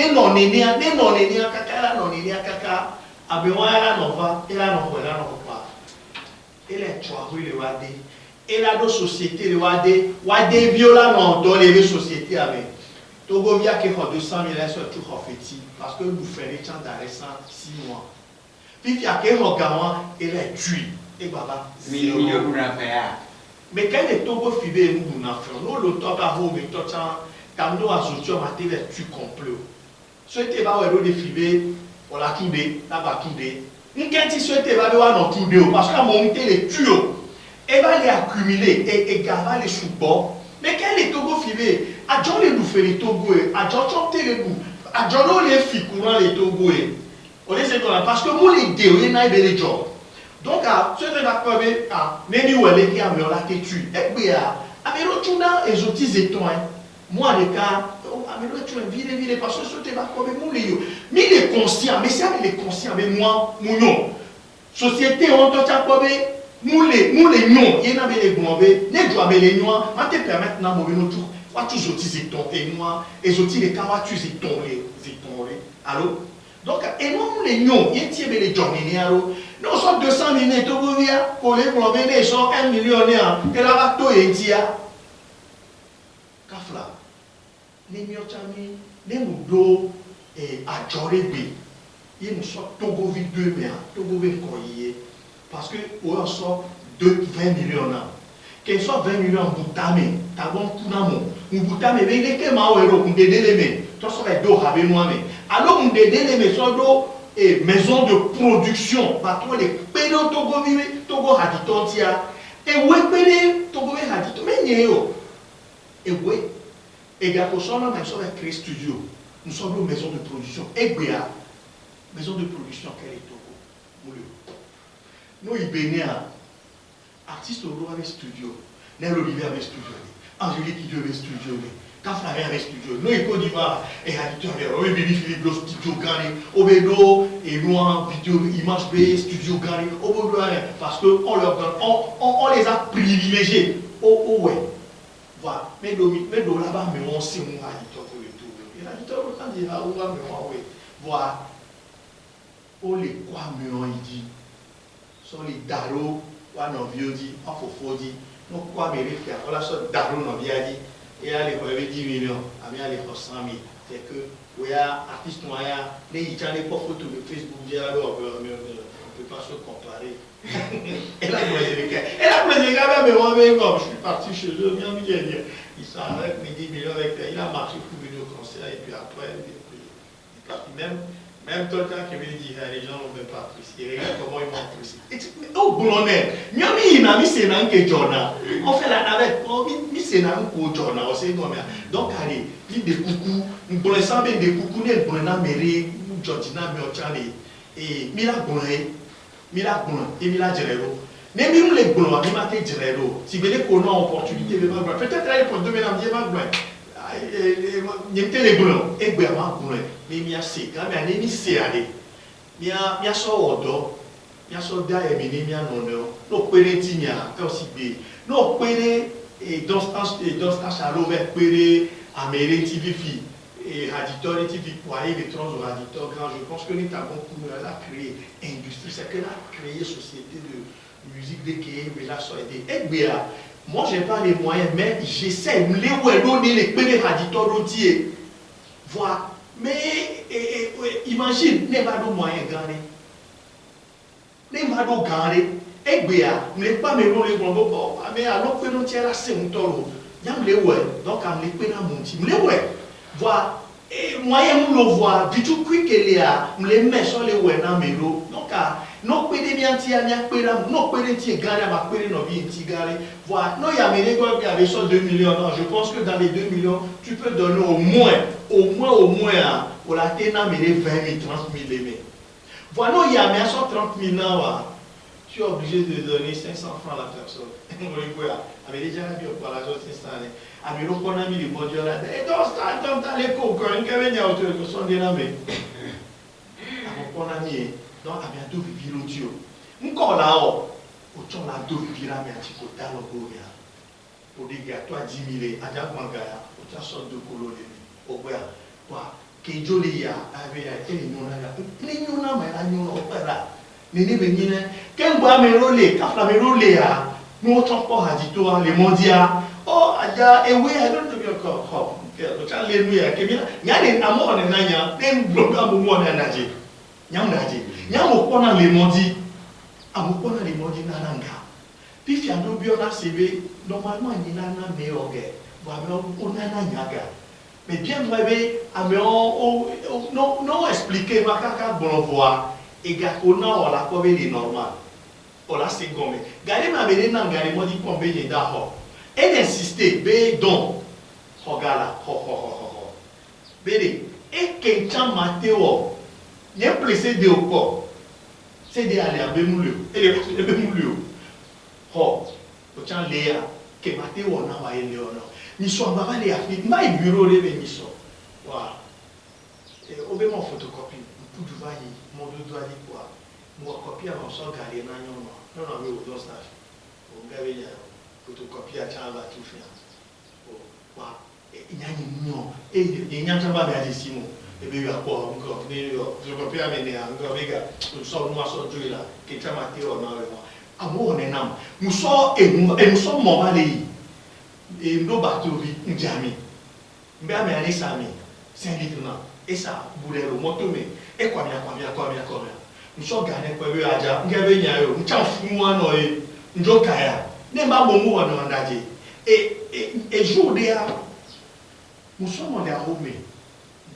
non kaka abewa non va et là non pas et les trois oui le wade et là nos sociétés le wade viola non dans les sociétés avec Togo via qui a 200 000 sur tout fait parce que nous faisons des chants d'arrêt 6 mois puis il y a qui a gamin et les tue et baba mais quand les Togo fibé nous n'en faisons nous le temps à vous mais tout ça comme nous associons à les tue complet ce qui va au de fibé on l'a tout dé là va tout dé nous quand il souhaite va devoir tout dé parce qu'à monter les tuyaux et va les accumuler et garder les sous-bords mais quand les Togo fibé à John les bouffer les Togo à John chanter les bouts à John les filles courant les Togo on est parce que moi les deux n'a pas les jobs donc à ce que va pas à même où elle est à me la têtu et bien à mais l'autre là exotisé toi moi les cas mais l'autre tu vire parce que ce que va pas moi les mais il est conscient mais ça il est conscient mais moi non société on doit pas nous les nions il y en a les gombe ne doit les nions on te permettre na mauvais nous tout va toujours utiliser ton et moi exotisé les cas va utiliser ton allô donc et non les nions il tient les journée allô nous sommes 200 000 Togo via pour les gombe ils sont 1 millionnaire et là va to et dia kafla les miochami les mudo et à Jorebe il nous sort Togo vit 2 mais Togo vit koyé parce que on sort de 20 millions là qu'il soit 20 millions en boutame tabon kunamo un boutame mais il est que maoero on dédé les mais toi ça va do habe moi mais alors on dédé les mais so do et maison de production patron les pédo Togo vive Togo haditontia et ouais pédé Togo hadito mais nyeo et ouais et gars ça là mais ça va créer studio nous sommes une maison de production et bien maison de production quel est Togo nous y bénéa artiste au roi avec studio Nel Olivier avec studio Angélique Kidjo avec studio Kaflaré avec studio nous y Côte d'Ivoire et Hadito avec Bébé Philippe le studio Gani Obedo et Loin vidéo image B studio Gani Obedo parce que on leur donne on les a privilégiés ouais voilà mais là-bas mais on sait mon Hadito pour le tout et Hadito quand il va où va mais ouais voilà on les quoi mais on dit sont les daros ou à nos vieux dit en faux dit nous quoi mais les faire voilà ça daros nos vieux dit et à les 10 millions à bien les 100 000 c'est que oui artiste moyen les ils ont les photos de Facebook dit alors on peut pas se comparer et là mais moi même comme je suis parti chez eux bien milliardaire il s'arrête mais 10 millions avec il a marché pour venir au concert et puis après il est parti même tout le temps que je dis, les gens ne veulent pas apprécier. Regarde comment ils m'ont apprécié. Oh, boulonnais, il a mis ses noms que Jonah. On fait la navette, on met ses noms pour Jonah. Donc, allez, il des coucous, nous connaissons bien des coucous, nous connaissons Méré, nous Georgina, Miochane, et Mila Boulay, et Mila Gerero. Mais même les boulons, ils m'ont dit Gerero. Si vous voulez qu'on a une opportunité, peut-être aller pour 2000 ans, il va il y a les boulons, et bien, mais il y a ces cas, mais il y a ça au dos, il y a ça derrière, il y a non, nous prenons Tigna, aussi bien, nous prenons et dans ce chalot, nous prenons Amérique TV, et Raditor TV, pour aller les trans au Raditor, je pense que nous avons créé industrie, c'est que nous avons créé société de musique de Kéé, mais là, ça a été, et bien, moi, je n'ai pas les moyens, mais j'essaie de les donner les premiers raditeurs routiers. Voilà. Mais imagine, n'est pas de moyens gagnés. N'est pas de gagner. Et bien, n'est pas mes mots les bons. Mais alors que nous tiens là, c'est un taureau. Il y a les ouais. Donc, on les peut monter. Les ouais. Voilà. Et moyen nous le voir, du tout quick qu'elle est à, me les met sur les ouénas mélo. Donc, non, pas de bien tiens, non, pas de tiens, gare à ma péré, non, bien tigaré. Voilà, non, il y a mes gars qui avaient sur 2 millions. Non, je pense que dans les 2 millions, tu peux donner au moins, pour la téna, mais les 20 000, 30 000 aimés. Voilà, non, il y a mes 130 000 ans, tu es obligé de donner 500 francs à la personne. Avec les gens qui ont parlé de ça, avec l'économie du bon Dieu là, et donc, dans les cours, il y a des gens qui sont dénommés. Avec l'économie, donc, il y a deux vivres au Dieu. Encore là-haut, autant la deux vivres, mais un petit peu dans le bourg. Pour dire, toi, 10 000, à Dieu, autant sorte de colonne, au bois, quoi, qui est joli, avec les gens, mais la nous, opéra. Nene benine ken gba me role kafla me role ya no topo hadito le mondia oh aja ewe I don't know your call o cha le nu ya kemina nya ne amo ne nanya dem bloga mo mo na naje nyam naje nyam o na le mondi amo na le mondi na nanga pifi ando bi ona sebe normalement ni na me oge wa me o na na nyaga mais bien vrai ame o no expliquer ma kaka bon voir et gars on a la cover normal on la c'est gomme gardez ma belle nan gardez moi dit combien de d'or et insister be don hogala ho bele et quelqu'un Matteo n'y blessé de au corps c'est de aller à bemoulio et le bemoulio ho o chan léa que Matteo na va ele ono ni so baba le afi mai bureau le ni so wa et au be mon photocopie pour du vailler mon doigt dit quoi moi copie avant ça garder na non mais au dos stage au gavé ya photocopie à chava tout faire oh wa il y a une non et il y a un travail à Simon et bien quoi encore je copie à mener encore les gars nous sommes nous sommes jouer là qui t'a maté on a vraiment amour on est nam nous sommes et nous sommes moment et nous bateau vi jamais mais aller ça mais c'est lieutenant et ça boulero moto mais et quoi nous sommes gagnés pour le aja ngebe nyayo nchafu no e njoka ya ne ba bomu wono ndaje et jour de nous sommes allés à Rome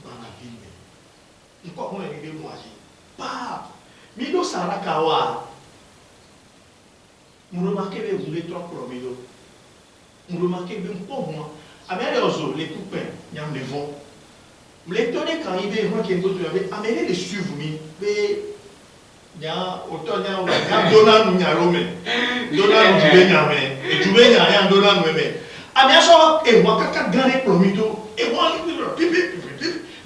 bana ville il quoi on est moi pas mido sarakawa nous remarquez bien vous les trois promido nous remarquez bien pour moi avec les autres les copains nyam les vont les tenez quand il est moi qui est d'autres amener les suivre mais nya autant nya dona nu nya Rome dona nu jube nya me e jube nya ya dona nu me amia so e wa kaka gane promito e wa pipi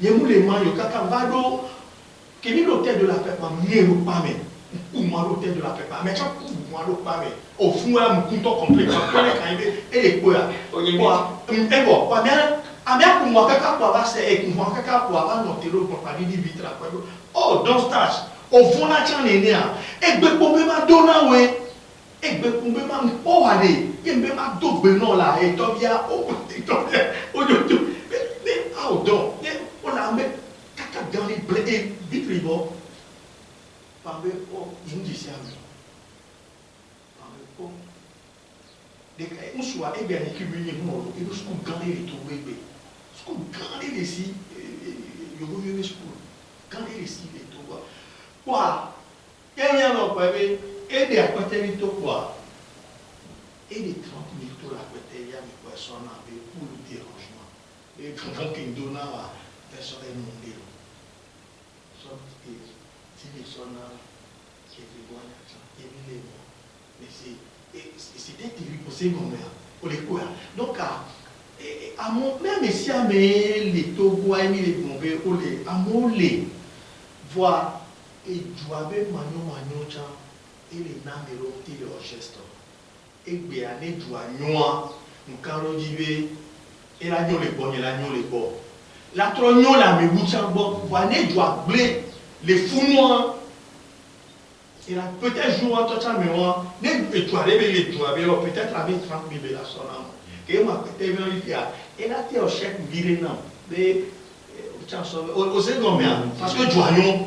ye mu le man yo kaka vado ke ni l'hôtel de la paix pas mieux pas mais ou moi l'hôtel de la paix pas mais cha ou moi lo pas mais au fond là mu kunto complet pas quand il et les quoi e bo pa bien amia ku moi kaka kwa ba se e ku moi kaka kwa ba no tero pour pas di vitra quoi oh don't start au fond là tiens les néa et be pombe ma dona we et be pombe ma o ale et be ma do be non là et to bia o mais how donc on a met kaka dans les blé et vitribo parle o indiciable parle o de on soit et bien qui venir mo et nous qu'on gagner les tout bébé ce qu'on gagner les si yo go venir school gagner les si les tout quoi il y a un quoi et des à côté de quoi et des 30 000 tours à côté il y a des personnes avec pour le dérangement et quand qui donne à personne mondial sauf que si les personnes qui étaient bonnes et mais c'était terrible c'est bon pour les quoi donc à mon même si à mes les Togo et les bombés ou les à mon les voir et jouer manio cha et les namero ti le orchestre et bien les jouer nous dibe et la nyo les bon la tronyo la me boucha bon voir les jouer blé les fous et la peut-être jouer en total mais moi les jouer peut-être avec 30 000 la sonam que moi peut-être vérifier et la te chèque viré non mais au second parce que jouer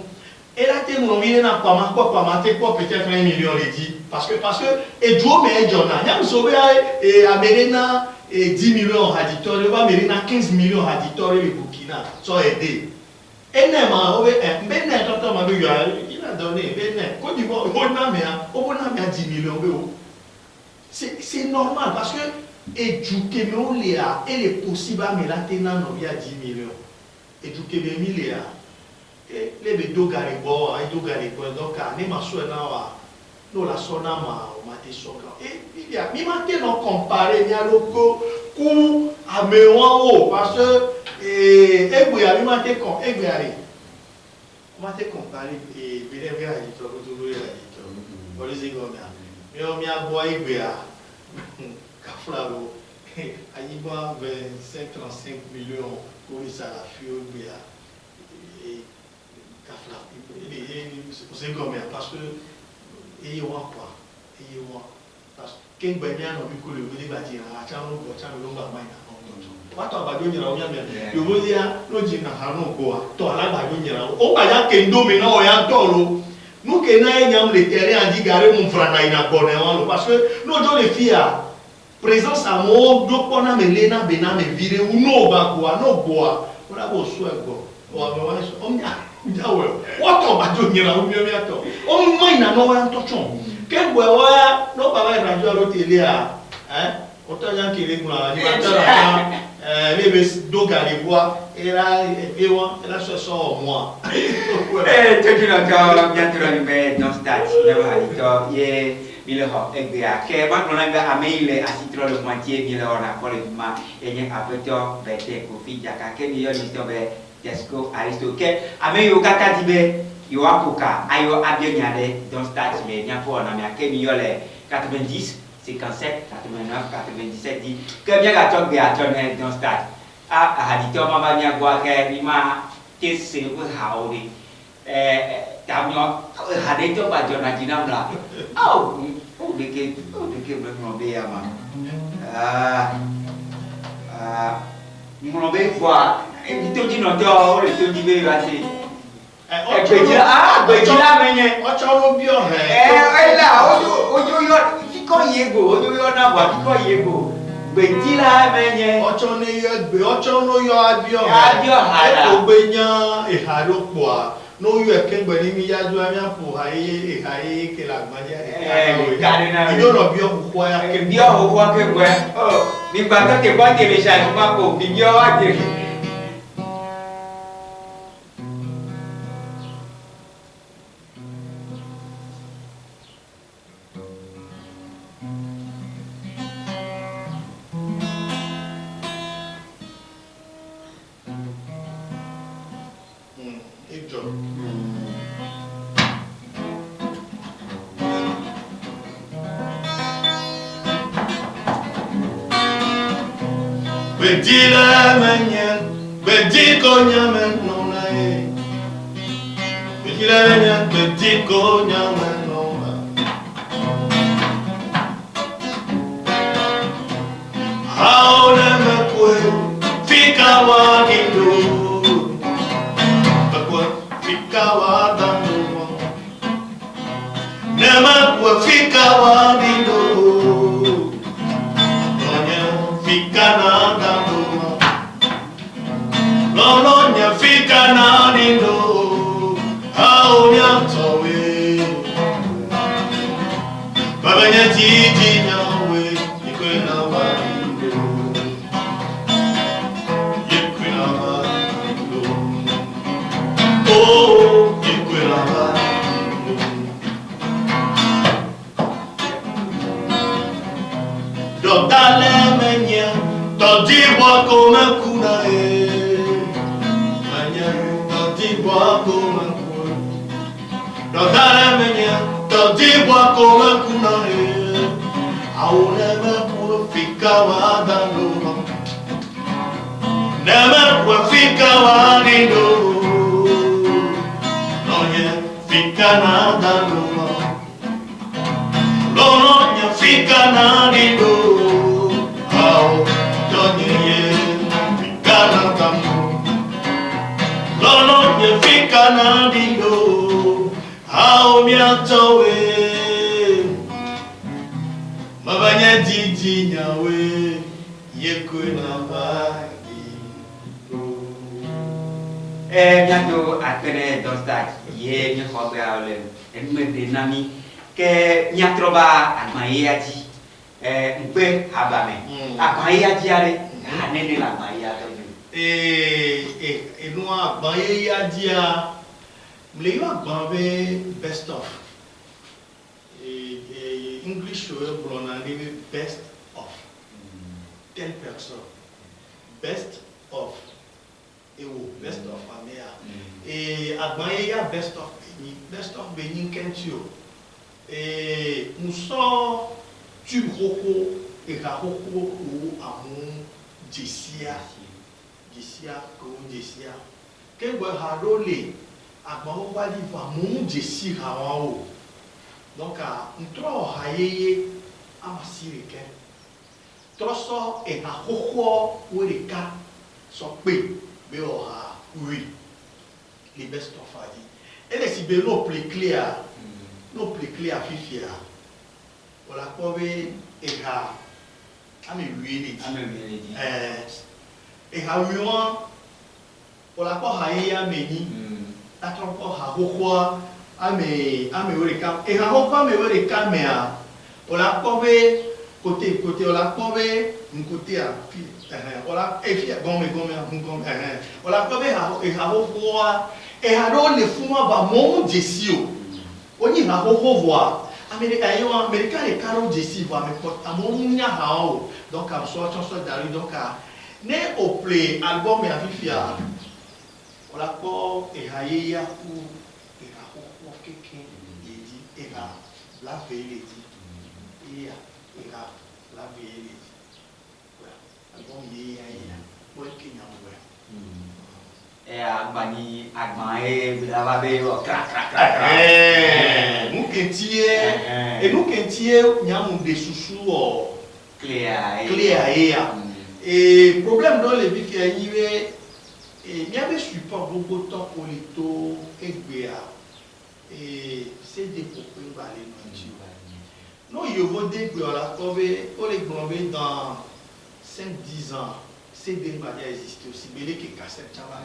et là, tu nous viens à quoi peut-être 1 million les dit parce que et Joe mais John a nous sauvé et Amérina et 10 millions à Dictor, et va Amérina 15 millions à Dictor et les bouquins. Burkina, sont aidés. Et même, il a donné, Côte d'Ivoire, on a 10 millions d'euros. C'est normal parce que éduquer Léa, elle est possible à me la tenir il y a 10 millions. Éduquer Léa, et les deux garibois, donc à Nemasoena, nous la sonama, on m'a dit soka. Et il y a, maintenant comparé, il y a le coup à Méouan, parce que, et vous avez maté comme, et vous avez maté comparé, et vous avez dit, vous avez dit, mais on y a boire, Kaflaro, Aïba 25-35 millions pour les salafis, et Kaflaro, c'est comme parce que, et quoi, parce que quand ben on vu que le vous bâtir à Chano pour Chano ba mai na what about you na onya me you go dia no ji na ha no go to ala ba yo nyira o ba ya kendo me na o ya tolo nous que na enyam le terrain andi gare mon frana ina ko na wa parce que no jo le fia présence à mo do pona me lena bena me vire u no ba ko no go ora bo so ego o ame wa so what about you nyira o mi ato o mai na no wa to chon ke gwe wa no baba iranjo ro tele a o to yan kire gun la ni ba tara lebe do gari bois era ewa era so moi tu l'as bien tu l'as mis dans stats to ye mille ho ebia ke ba no nga amile asitro le moitié mille ora pour le ma et ni apeto bete ko fi jaka ke ni yo ni to be Tesco Aristoke ameyo kata dibe yo apoka ayo abionyade dans stats mais nya pour na mi akemi yo le 90 57 89 97 dit que bien ga tok ga ton dans stats a hadito mama nya gwa ke ni ma te se bu hao di tam yo hadito ba jona jinam la au de ke vraiment be ama mon be quoi et tu dis non toi le tu dis be assez Bejila menye. Ochoro bio he. Ela ojo yo tiko yego, ojo yo na wa tiko yego. Bejila menye. Ocho ne yegbe, ocho no yo abio. Abio hala. Ogbenya eharo poa. No yo ekengbe ni mi yaju ami apo haye ke la gbaja. Kadina. Ido no bio kwa ya ke bio ho kwa ke gwe. Oh, mi gba to ke kwa télécharge ma ko, mi bio wa de. Bedila manyan, bediko nyamen nona e. Bedila manyan, bediko nyamen nona. Haone me kwe, fika wadido. Bakwe, fika wadando. Nema kwe, fika wadido. Fika nada no, no nya fika nani no, au nya towe. Baba nya titi nyawe, ikwe na barindo, ikwe na barindo, oh ikwe na barindo. Dotale Todi bois comme un counae, todi bois comme un counae. Dans la manière, todi bois comme un counae. Aoulema pour fikawa dano, nema pour fikawa nido. Noye fikana dano, lononya fikana nido. Lono nye fika na dido, hao miatowe, mabanya didi nyawe, yekwe na bagi. bientôt après dans stage hier ñu xobé awlen en me dinami ke nyatroba agmayaji mpe habame agmayaji are hanene la agmayaji no agmayaji a mle yo agbabe best of English show blona best of 10 personnes best of best of Amea agbaye best of Benin Kentio nous sommes tu roko et roko ou amu Jessia que vous harole agbawo bali va mu Jessia hawo donc ntro hayeye amasirike troso et roko wereka so pe be oha oui les best of adi et les sibe no plus clair fifia wala ko be eha ame wieli eha wiwa wala ko haya meni atro ko ha hokwa ame wereka eha hokwa me wereka me a wala ko be côté wala ko be côté a voilà et puis gome voilà comme et haro le fuma ba mon jesio oni na ho voir américain et caro jesi va me porte amon nya hao donc am so chanson dari donc ne au play album ya fifia voilà ko e hayeya ku e ha ho keke yedi e ha la veille dit e ha la veille agbani agbaye bilababe o crac nous kentie nyamu de susu o clear et problème dans les bifia yiwe et miabe support beaucoup temps pour les taux egbea et c'est des propos balé non yo vo de gbe la cover o le gbe dans 5-10 ans, c'est des médias existent aussi, mais les cassettes Java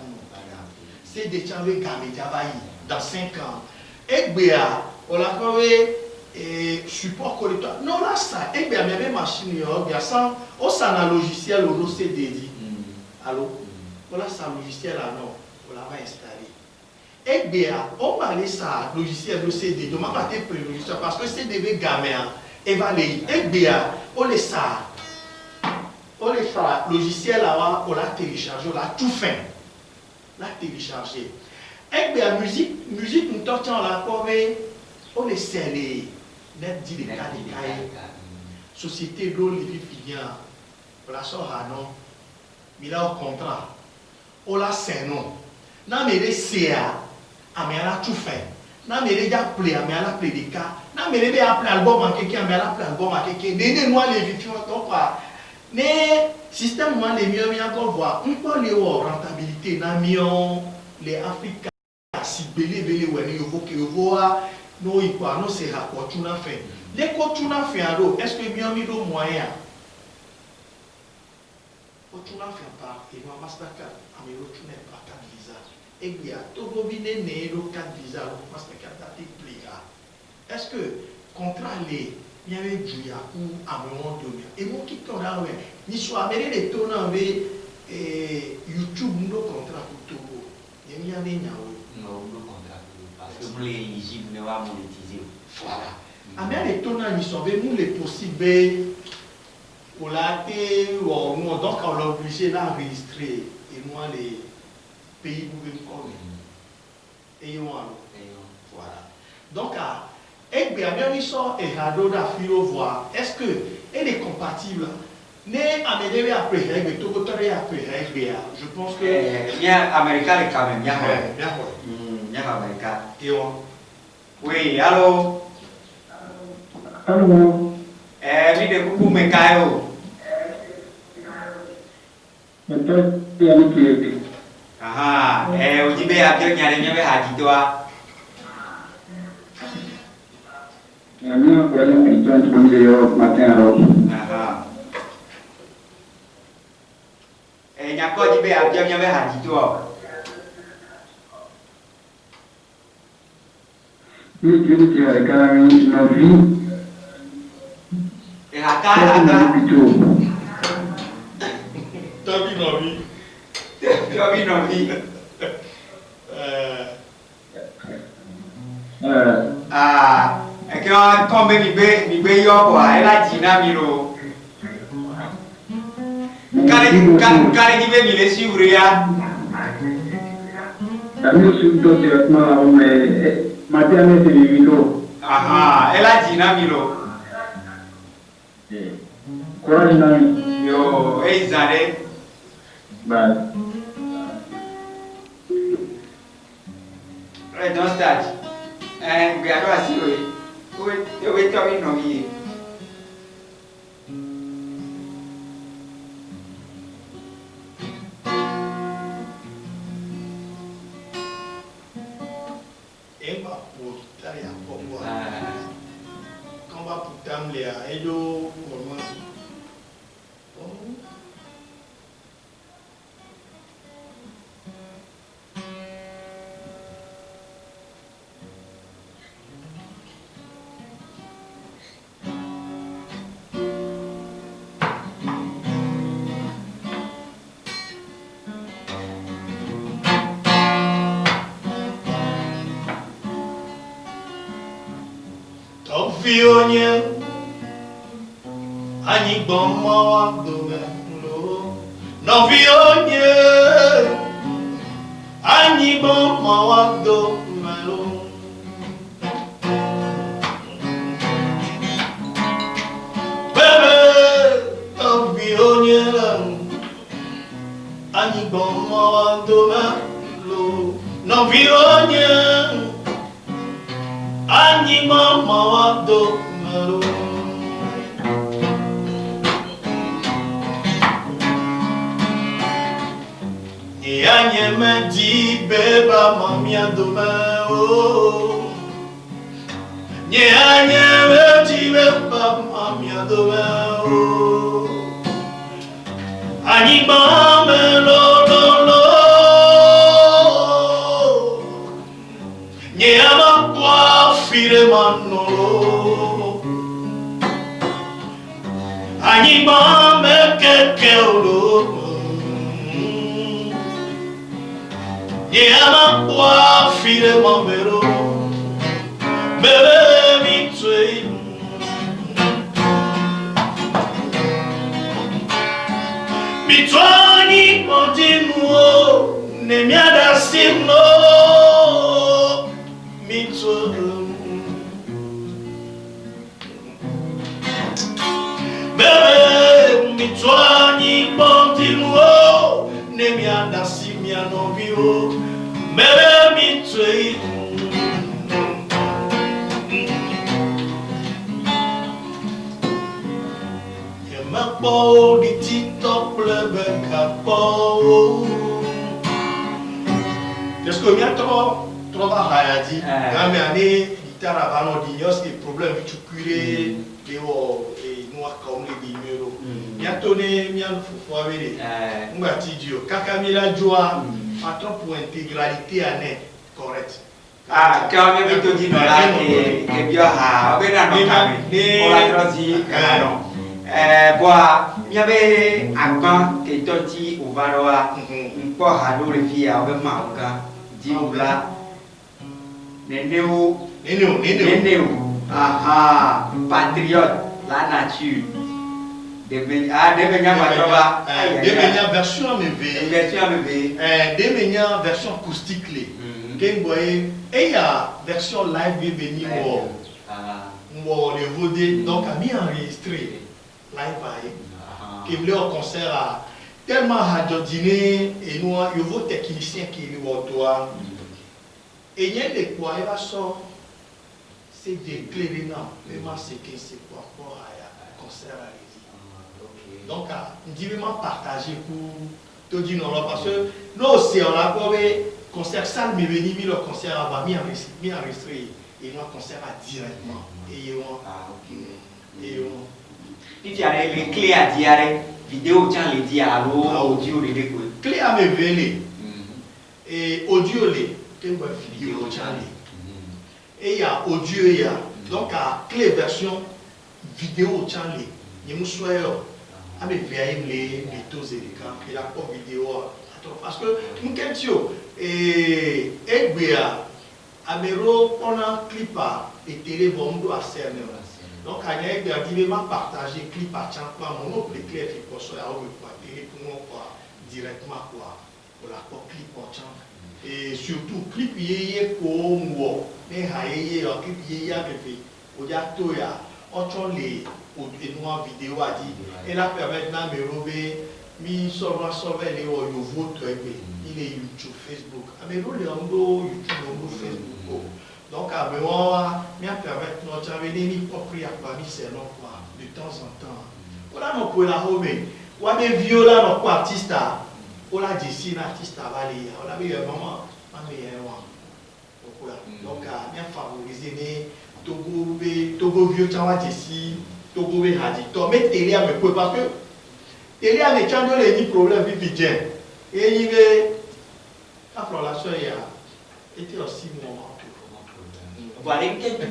c'est des Java Java dans 5 ans. Et bien, on l'a trouvé support collecteur. Non, là, ça, et bien, il y a des machines, bien, ça, on s'en a logiciel au CD. Allô? On a ça logiciel là, non, on l'a installé. Et bien, on va aller ça logiciel au CD, donc on va pas te logiciel parce que c'est des gamins, et va aller. Et bien, on les ça. On les fait logiciel là, on l'a téléchargé, on l'a tout fait. On l'a téléchargé. Et bien, musique, nous t'entendons la corvée, on les scellé. Net dit les cas des cahiers. Société d'eau, les filles, on la sort à non. Mais là, au contrat, on la sait non. Non, mais les CA, mais elle a tout fait. Non, mais les gars play, mais elle a play des cas. Non, mais les gars play album à quelqu'un, mais elle a play album à quelqu'un. Donnez-moi les vidéos, donc quoi. Mais système moi les mieux encore voir on peut les rentabilité na mion les africains si belé ouais ni yo voir no ikwa no c'est rapport tout na fait les ko tout na fait alo est-ce que mieux mi do moyen ko tout na fait pas et moi Mastercard amelo tout n'est pas carte visa et bien to bobine né lo carte visa lo Mastercard date pliga est-ce que contrat les il y avait du yaku à un moment donné et moi qui t'en a ouais ni soit amené les tournants avec YouTube nous contrat pour tout il y a des non contrat parce que vous les éligibles ne va monétiser voilà amené les tournants ni sont nous les possibles pour la ou nous donc on l'a obligé d'enregistrer et moi les pays où ils comme et voilà donc et bien, ils sont errado d'affiler voir. Est-ce que elle est compatible? Mais amélioré après règle, tout le temps après règle. Je pense que. Bien américain quand même, bien bien américain. Et on. Oui, allô. Allô. Mi de coucou me caio. Aha, ujibe abio nyare nyabe haji toa. Nous prenons une bonne matin alors. Nyako jibe abia nyabe haji toa. Oui, tu dis que quand nos vies, et haka Tobi Novi. Tobi Novi. Ah, et quand tombe mi be yo quoi, elle a dit na miro. Quand il veut mi le suivre ya. La mise sur le directement, mais maintenant c'est le vidéo. Ah, elle a dit na miro. Courage nami. Yo, et Zare. Bye. Right, don't start. And we are going to see you. Wait, Tobi Novi. Emma pour taria pour moi. Quand va pour tamler à Edo moment. Vionye ani gbọmọ domelo no vionye ani gbọmọ domelo bebe no vionye ani gbọmọ domelo no vionye ani mama do mero ni anye me di beba mamia do mero ni anye me di beba mamia do mero ani mama lo lo lo ni ama kwa fire manolo ani mama keke olo ni ama kwa fire mamero bebe mi tue mi tuani continuo ne mi adasino mi tue bebe mi tuani continuo ne mi adasi mi anovio bebe mi tue ma po di TikTok plebe capo. Desco mi trova hayati. Gami ane guitare avano di nos e problemi ci cure che ho e no come di numero. Mi attone mi hanno fu avere. Ngati dio kakamila joa a troppo integralité ane correct. Ah, quand même tu dis là que bien ha, bena no kami. Ola trozi no. Boa, mi avait agban que toti uvaroa mpo hado refia obe mauka diula neneu aha patriote la nature devenia matrova devenia version MV devenia version acoustique le ken boye et il y a version live venu mo le vodé donc a mis enregistré live qui voulait au concert à tellement dîner et nous il faut technicien qui est au doigt et il y a des quoi il va sortir c'est des clés non vraiment c'est que c'est quoi pour un concert à donc on dit vraiment partager pour tout dire non parce que nous aussi on a quoi concert ça mais venu le concert à mis enregistré et nous concert à directement et on et on il y a les clés à dire vidéo tiens les dialogues audio les quoi clé à me venir et audio les que vidéo tiens et il y a audio, il y a. Donc, à clé version vidéo, Charlie. Il me souhaite, à me faire les taux et la vidéo. Parce que, nous, et bien, Amero, on a un clip et télé, bon, à cerner. Donc, on a dit, m'a partagé clip à Champla, mon autre clair qui pour ça, télé pour moi, directement, quoi, pour la clip pour Champ. Et surtout, clip yé pour moi, mais haye, clip yé avec au yato ya, on les noirs vidéo a dit, et là, maintenant, me robe, mi sauver les vote, il est YouTube, Facebook. Mais nous, les YouTube, Facebook. Donc, à moi, mi a permettre notre avenir, pas pris à Paris, c'est non quoi, de temps en temps. Voilà, nous pouvons la home. Ou à mes viola, nos artistes, ou la d'ici, l'artiste à Valé, on a vu un moment, donc, à bien favoriser les Togo vieux Tchawa d'ici, Togo Hadi. Mais télé à me couper parce que télé à mes chambres, il y a des problèmes vivants. Et il y a la soeur, il y a été aussi mon voilà,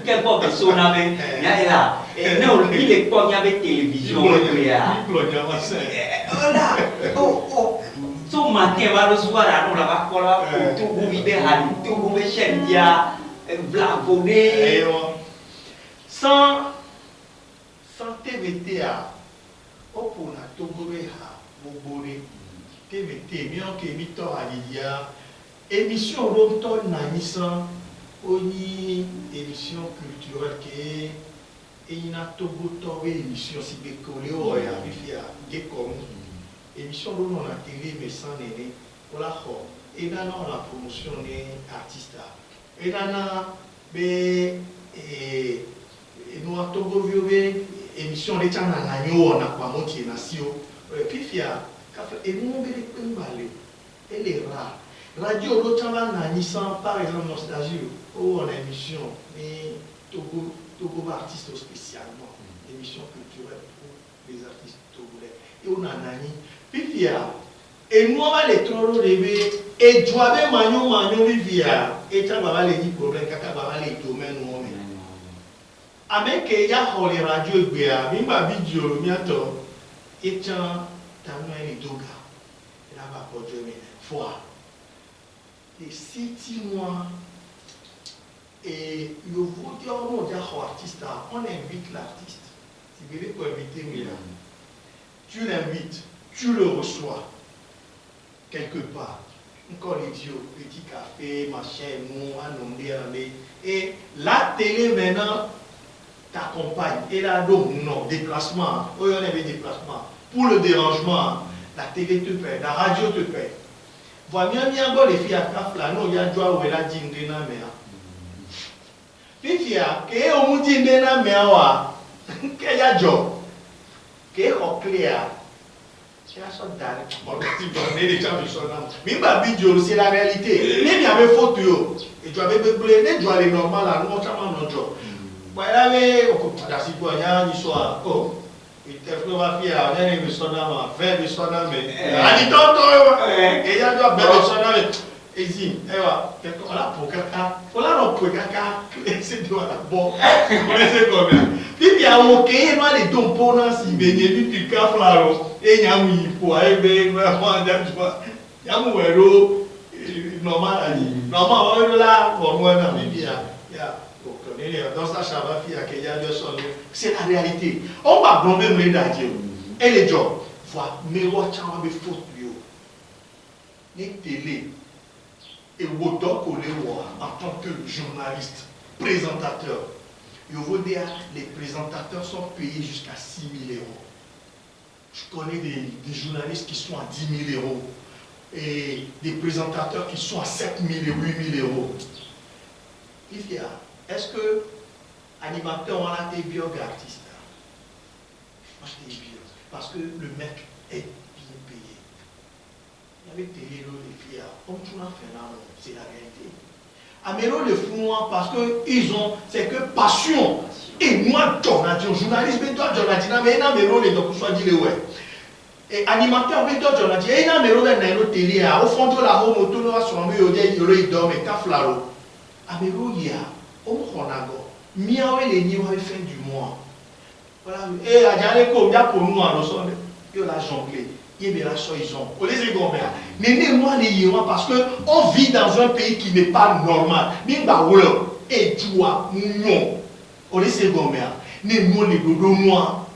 quel bon personne avait, là, et non, il est pas, il y avait télévision, voilà, ce matin, on va recevoir, on va voir, tout vous vivez à tout vous vivez chez Dia, Blavonné, sans TVT, au pour la Togoré, Boboré, TVT, bien que Mito à Lydia, émission Ronton Nanissan. Oni émission culturelle qui est une émission si décollée au des communes émission dont on a télé mais sans aider voilà et là on la promotion des artistes et là nous avons vu émission des gens dans l'agneau on a pas monté nation puis et nous on veut les balles elle est rare. Radio Lotama Nanissan, par exemple, Nostalgie, où on a une émission, mais Togo artistes spécialement, émission culturelle pour les artistes togolais. Et on a Nani, puis et nous on va les trop relever, et Joabe Magnon, Vivia, et tu vas les problèmes, Kaka va les domaines où on est. Avec il y a les radios, il y a une vidéo, bientôt, et tu as les doga, et là, va pour Dieu, mais foi. Et 6 mois, et le vote on dit artiste, on invite l'artiste. Si vous voulez pour inviter Milan, tu l'invites, tu le reçois quelque part. Encore idiot, petit café, machin, un et la télé maintenant t'accompagne. Et là, donc, non, déplacement, on avait déplacement. Pour le dérangement, la télé te paie, la radio te paie. Voilà, bien les filles à Kafla, non, il y a joie où elle a dit une mère. Puis, il y a un dit une mère, qu'il y a job, qu'il y a clair. C'est la sorte d'arrêt. Les gens sont là. Mais ma vidéo, c'est la réalité. Même il y avait photo. Et tu avais besoin de jouer les normales à nous, ça m'a non job. Voilà, mais la citoyenne, il soit. Oh. Et tu vas faire un émission, faire des sonnages, mais. Allez, tonton, et il y a deux belles sonnages. Et si, voilà, pour caca. Voilà, non, pour caca. C'est de la bon. C'est combien? Puis il y a un ok, il y a les dons pour nous, si bien, puis tu casses là, et il y a un pour aller, il y a un héros, normal, normal, là, pour moi, il y a. Dans sa chava fille qui a deux sons, c'est la réalité. On va blonder les radios et les jobs. Voilà, mais on va faire faute. Les télé et autant qu'on les voit en tant que journaliste, présentateur. Je veux dire, les présentateurs sont payés jusqu'à 6 000 €. Je connais des journalistes qui sont à 10 000 € et des présentateurs qui sont à 7 000 et 8 000 €. Est-ce que l'animateur a été bio artiste? Moi, je dis bio. Parce que le mec est bien payé. Il y avait télé, les filles, comme tout le monde fait là, c'est la réalité. Améro le font parce qu'ils ont, c'est que passion. Et moi, journaliste, mais toi, journaliste, mais il Améro les donc soit dit le ouais. Et animateur, mais toi, journaliste, il y a Améro dans la télé, au fond de la home, autour de la soirée, il y a il dort, mais Kaflaro. Améro, il y a. on konago miawe les niwa fin du mois voilà et a jale ko ya pour nous en sonde que la jonglée il y a la soison on les égomère néné moi les yiwa parce que on vit dans un pays qui n'est pas normal nimba wolo et toi non on les égomère né nous les dodo moi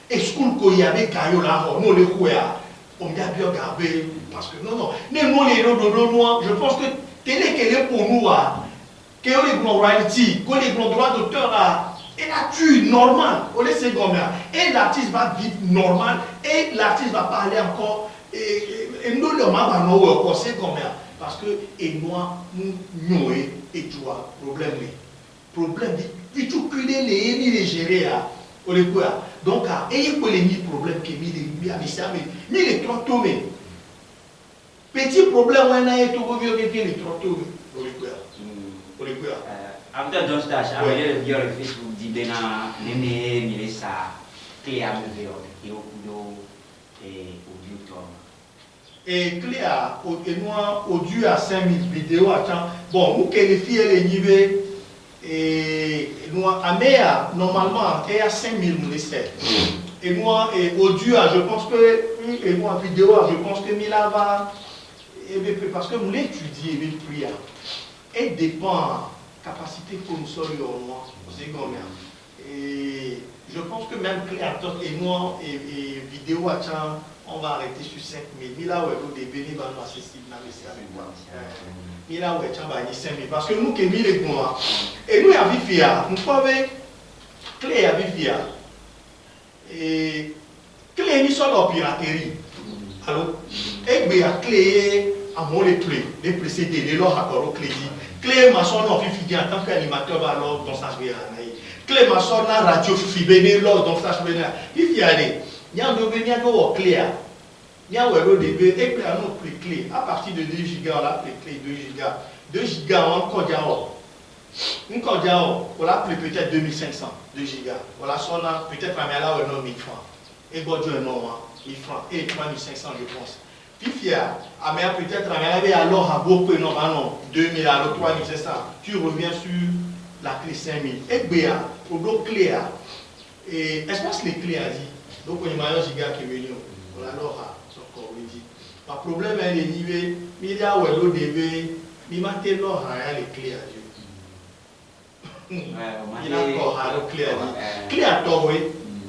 et school ko yabe kayo la ho no le quoi on y a bien gardé parce que non né nous les dodo moi je pense que télé qu'elle est pour nous que les royalty, que les droits d'auteur et la tue normal, on laisse et l'artiste va vivre normal et l'artiste va parler encore et nous le mamans c'est comme parce que et moi nous et toi problème du tout que les gérer on les quoi donc et que les problèmes qui mis les trois tombés petit problème on a et tout revient les trois tombés on les quoi. After Don't Stash, I will hear a Facebook Dibena, Nene, Milesa, Cléa Meveo, et Okudo, et Audio. Et Cléa, et moi, audio à 5000 vidéos, attends, bon, vous qualifiez les niveaux, et moi, Améa, normalement, il y a 5000 ministères. Et moi, et audio, je pense que, et moi, vidéo, je pense que Mila va, parce que vous l'étudiez, le prix. Et dépend capacité comme ça en moi c'est comme et je pense que même créateur et moi et vidéo on va arrêter sur 5000 là où est devenu vraiment accessible dans les services là où est 5000 parce que nous qui mis les bons et nous avons fait nous avec clé à vivre et clé ni sur la piraterie alors et bien clé à mon les précédés les lois à au crédit Clé Masson non fifi en tant qu'animateur va alors dans sa vie Clé Masson na radio fifi béné lors dans sa vie il y a des il y a de clé il y a un début et puis un autre clé à partir de 2 gigas là clé 2 gigas encore on l'a appelé peut-être 2500 2 gigas voilà son peut-être à là on 1000 francs et bon Dieu non 1000 francs et 3500 je pense. Fifia, peut-être alors à beaucoup non, 2000 alors 3700, tu reviens sur la clé 5000. Et bien, pour d'autres clés, et espace les clés a dit, donc on est meilleur giga qui est venu, on a alors son corps dit. Le problème est les niveaux, il y a où l'eau début, il m'a dit l'or à les clés à Dieu. Il a encore à l'eau clé à dit. Clé à toi, oui.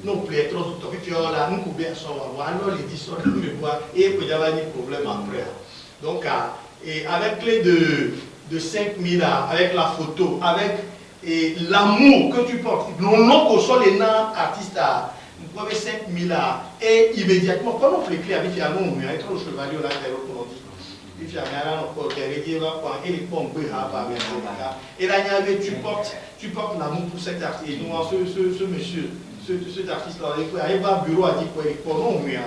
Non plus trop tout fait là nous couper ça alors les 10 me voir et que j'avais des problèmes après donc et avec les de 5000 avec la photo avec et l'amour que tu portes non que soit les noms artistes vous avez 5000 et immédiatement quand on fait clé avec finalement on met trop chevalier là on dit il fait un encore qui va prendre et les pompes et là tu portes l'amour pour cet artiste et nous ce monsieur cet artiste là il va au bureau à dire quoi non mais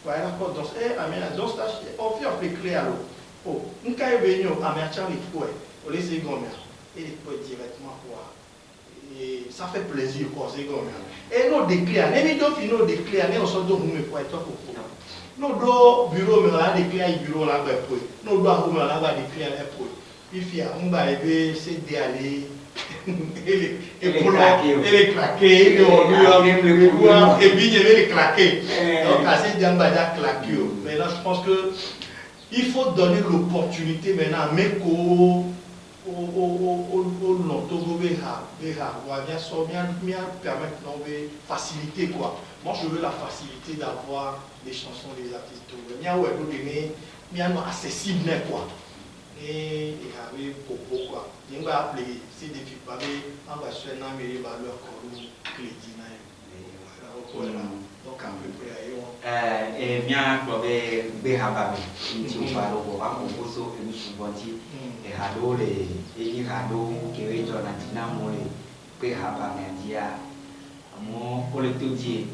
voilà quoi dans dans stage on fait un clé alors oh nous quand il vient à merchant les quoi on les égommer et les quoi directement quoi et ça fait plaisir quoi c'est comme et nous déclare les vidéos finaux déclare on sort donc nous quoi toi pour nous do bureau mais là déclare bureau là ben pour nous do room là va déclare pour puis fier on va arriver c'est d'aller et les claquer et puis il y avait les claquer donc assez d'emballage claqué maintenant je pense que il faut donner l'opportunité maintenant mais qu'au longtemps bien permettre de faciliter quoi moi je veux la facilité d'avoir des chansons des artistes bien ouais donner bien accessible quoi et avec beaucoup quoi il va appeler c'est des filles pas on va se faire mais va leur crédit donc à peu près et bien clubé behababe inti ubalo ko amubuso emisubonti e hadole e hado keweto na dinamole behababe dia amo politiji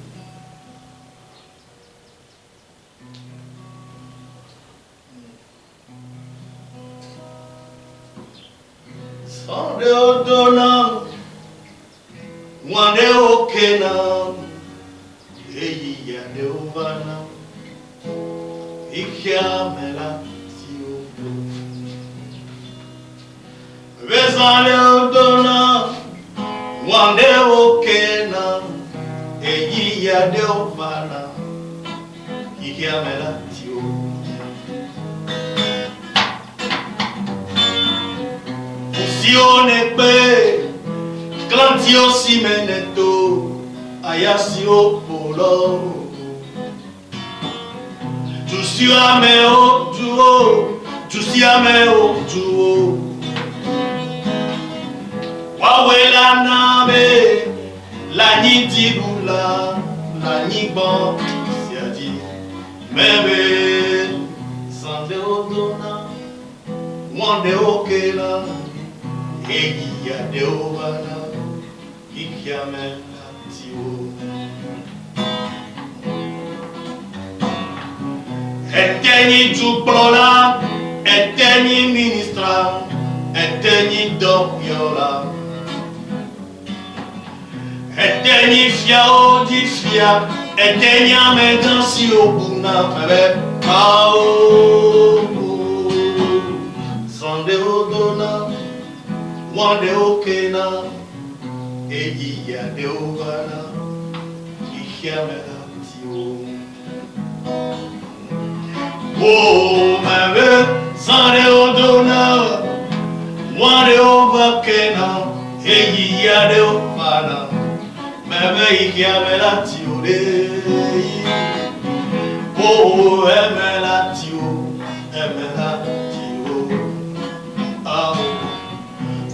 Sonde odona mwande okena eyi ya de ovana ikiamela si odo vezale odona Sande okena eyi ya de opana ikia mela tio fusione pe clantio simeneto ayasio polo tu siame o tuo tu siame o tuo wawela name la nitibula la nibon siadi mebe sande odona wande okela egia de obana ikiame tio eteni juplola eteni ministra eteni dokyola eteni fiao di fia eteni amedansi obuna mebe ao sande odona wande okena egia de obana ikiamela tio oh mebe sande odona wande okena egia de obana mebe ikiamela tio de oh emela tio ah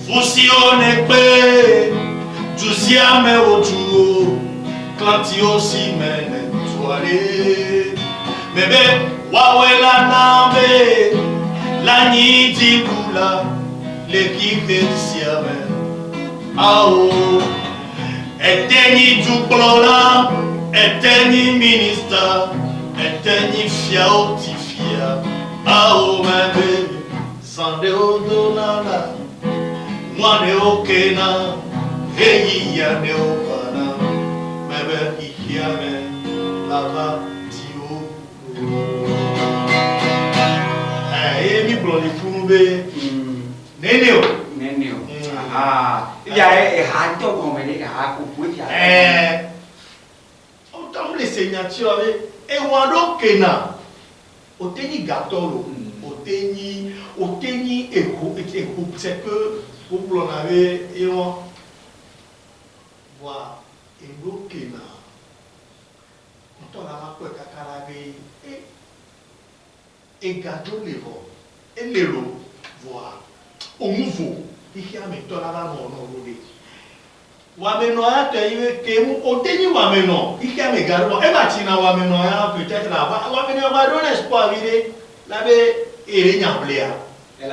fusione pe tu siame o tuo clantio si mene tuale bebe wawela nambe la niti kula le kike siame ao eteni juplola eteni minister eteni fiao tifia ao bebe sande odonala mwane okena heyi ya de opana mebe ikiame lava tio mi bloni fumbe neneo ya ha to ko me ha ku ku ya on t'en les signatures avec e wando kena oteni gatolo oteni eko c'est que pour l'onave et on voit et l'okena on t'en a quoi kakarabe et gâteau les vents et les lots voir au nouveau il y a mes tonala non rodé wameno ya tayiwe kemu oteni wameno il y a mes gâteaux et matina wameno ya peut-être là wameno va donner espoir vide là be et nyambléa elle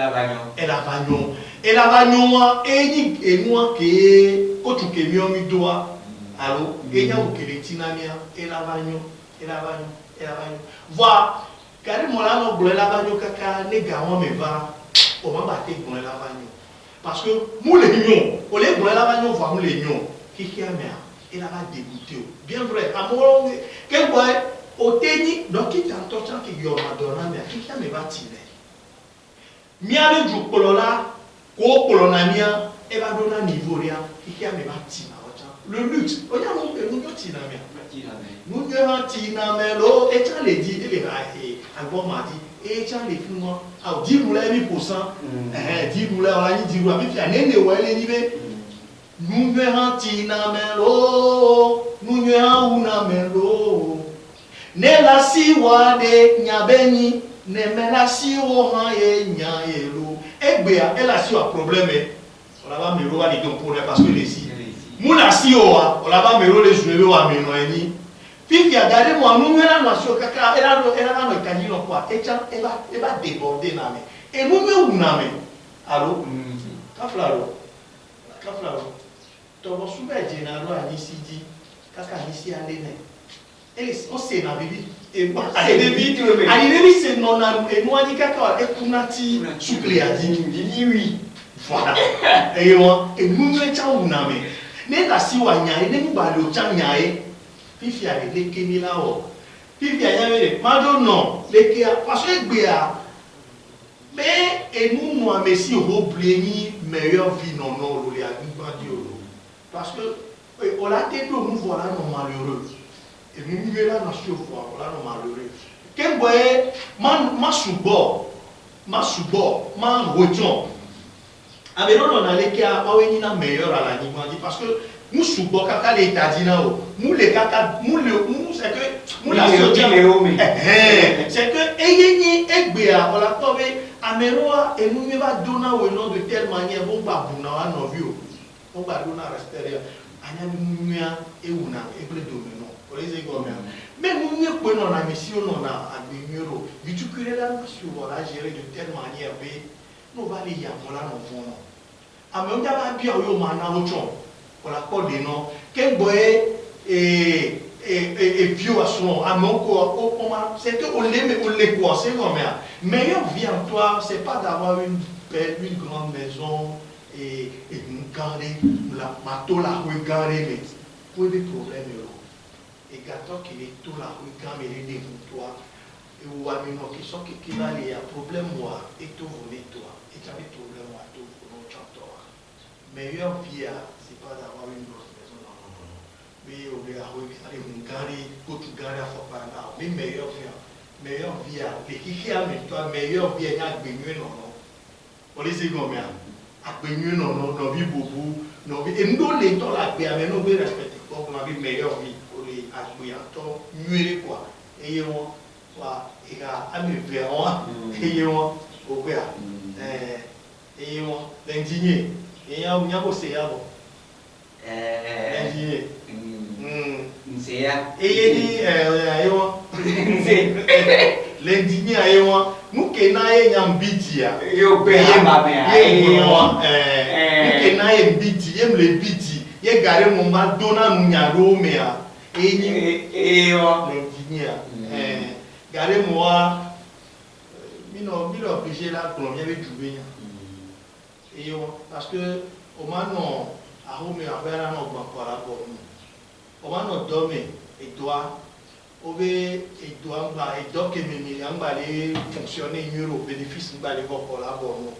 a vagnon eni enua ke kotu ke miomi doa allo enya ukeletina mia elle a vagnon voir car mon la no la vagnon kaka ne gawo me va o ma ba te la vagnon parce que mou les lions o les la vagnon va mou les lions qui a mea elle va dégoûter bien vrai amour quel boy o teni donc qui t'entend que yo madonna mais qui a me va tirer miale du polola ko polona mia e va donner niveau rien qui a me va tirer le luxe o ya no pe no tina mia nous ne tina melo et ça les dit et album a dit et ça les films a dit nous la 8% dit nous la on a dit nous a fait nene wa le nive nous ne tina melo nous ne una melo ne la siwa de nyabeni ne mela siwo han ye nya elo egbea ela siwa problème on la va melo va les donc pour parce que les si muna siwa on la va melo les jouer wa meno eni fifi a gardé moi nous mena na sio kaka ela no kanino kwa echa eba déborder na me et nous me una me allo kaflaro to bo sube jenaro ani sidi kaka ni si ande ne eles o se na bibi e ba ali se non na e mo ani kaka e kunati sucre adi ni oui voilà et moi et nous me cha una me ne la si wa nya ne ni ba lo cha nya e fifi a le kemi la o fifi a nya me ma do no le ke parce que gbe a mais et nous moi messi oublier ni meilleure vie non non le a gba di o Parce que on a été nous voilà nos malheureux. Et nous nous là nation voilà nos malheureux. Quel boy ma subo ma roton. Alors on a les cas où on a meilleur à l'animation parce que nous subo kaka les tadina nous les kaka nous c'est que nous la c'est que ayeni egbea on l'a trouvé ameroa et nous va donner au nom de telle manière bon ba buna no vio on va donner à l'extérieur anya nuya e una e ble domino pour les égomes mais nous ne pouvons pas mission on a numéro du coup là sur voilà gérer de telle manière nous va les yamola no fond ame on va bien yo mana ocho pour la code des noms quel boy et vieux à son amant quoi c'est que on les quoi c'est comme ça meilleure vie en toi c'est pas d'avoir une belle une grande maison et une carré la mato la rue carré mais pour des problèmes et gâteau qui est tout la rue carré les toi et ou amino qui sont qui va les problème moi et tout voler toi et tu as des problèmes moi tout pour toi meilleure vie c'est pas d'avoir une grosse maison non mais on est à regarder une gare pour tout garer à faire par là mais meilleure vie et qui a mis toi meilleure vie à baigner non on les sait combien à baigner non vie beaucoup non vie et nous les temps la paix mais nous respecter pour qu'on a une meilleure vie pour les accueillir temps mieux quoi et on soit et à me verra et on au quoi et on l'indigné et on y a bossé avant l'indigné l'indigné ayewa nuke na ye nyambitia yo be ma be nuke na ye mbiti ye mle biti ye gare mo ma dona nunyaro mea l'indigné gare mo mino obligé là colombien veut jouer parce que au maintenant à Rome avera no gbakwara bo o ma no dome et toi obe et toi ngba et donc ememi ngba les fonctionner euro bénéfice ngba les ko la bo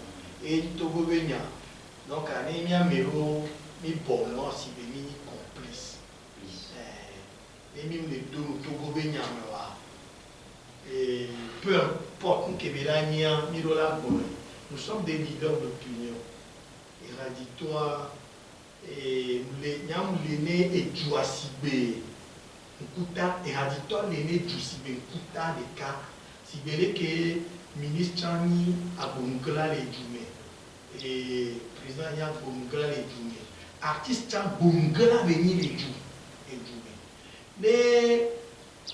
et to go benya donc ani mi amero mi bon no si be mi complice et mi le do to go benya wa et peu importe que belania mi do la bon nous sommes des leaders d'opinion éradicatoire et les nyam l'né et jouasibe nkuta éradicatoire l'né jouasibe nkuta les cas si belé que ministre ni abongla les jume et président ya abongla les jume artiste abongla venir les jume et jume mais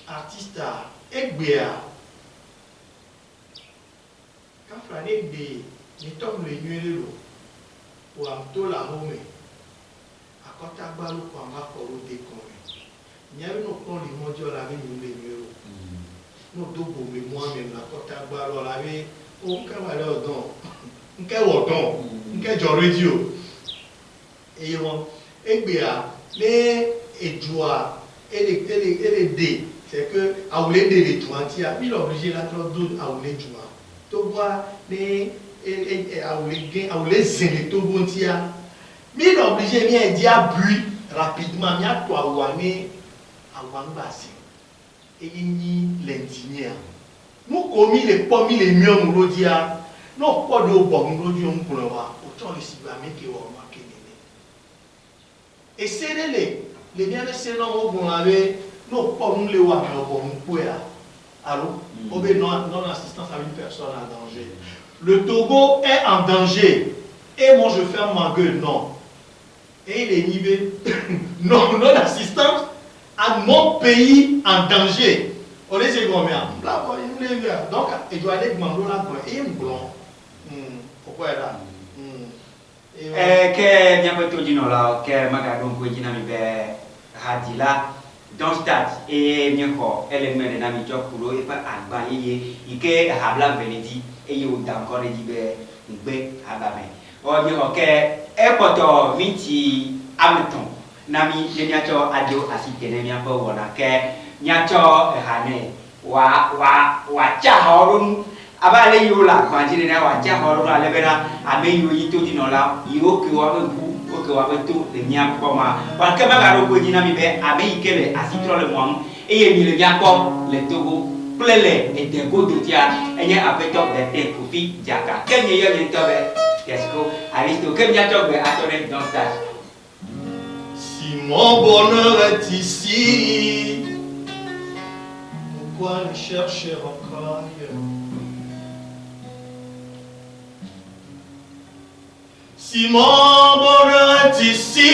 artiste egbea quand flané de mettons le numéro pour amto la home quand tu as balu pour ma coro de connu il y a une autre limojo la vie nous les numéros nous double mais moi même la quand tu as balu la vie on peut aller au don on peut radio et on et bien les et joie et les dés c'est que à voler des l'étoiles a mis obligé la trop d'autres à voler joie tu vois les et à voler zéro tout bon tia mais l'obligé vient dire bruit rapidement mia toi wané awambasi et ni l'indigné nous commis les pommes les mieux nous dia non pas de bon nous dia on pour voir autant les cibamé qui ont marqué et c'est les bien c'est non au bon avec non pas nous les voir mais bon pour allô obé non assistance à une personne en danger. Le Togo est en danger et moi je ferme ma gueule, non. Et il est nivé, non assistance à mon pays en danger. On est combien? Donc, il doit aller demander la gueule. Et il me blanc. Pourquoi là? Que bien que tu dis non là, que magadon que tu n'as pas hadila. Dans stade et bien quoi, elle est menée dans le job pour et pas à bailler, il que habla venedi et il y a encore des libères, il bé à la main. On dit ok, et pourtant miti ameton, nami je n'ai pas adio assisté n'ai pas voilà que n'ai pas hané wa chaharun abale yo la quand il n'a wa chaharun la lebena ame yo yito di no la yo que wa ku que wa tout le mia koma wa ke ba garo ko nyina mi be abe ikele asitro le mo et mi le mia ko le togo plele et de go do tia enye abeto de te kofi jaka ke mi yo ni tobe qu'est-ce que aristo ke mia tobe atone dans stage. Si mon bonheur est ici, pourquoi le chercher encore ailleurs? Si mon bonheur est ici,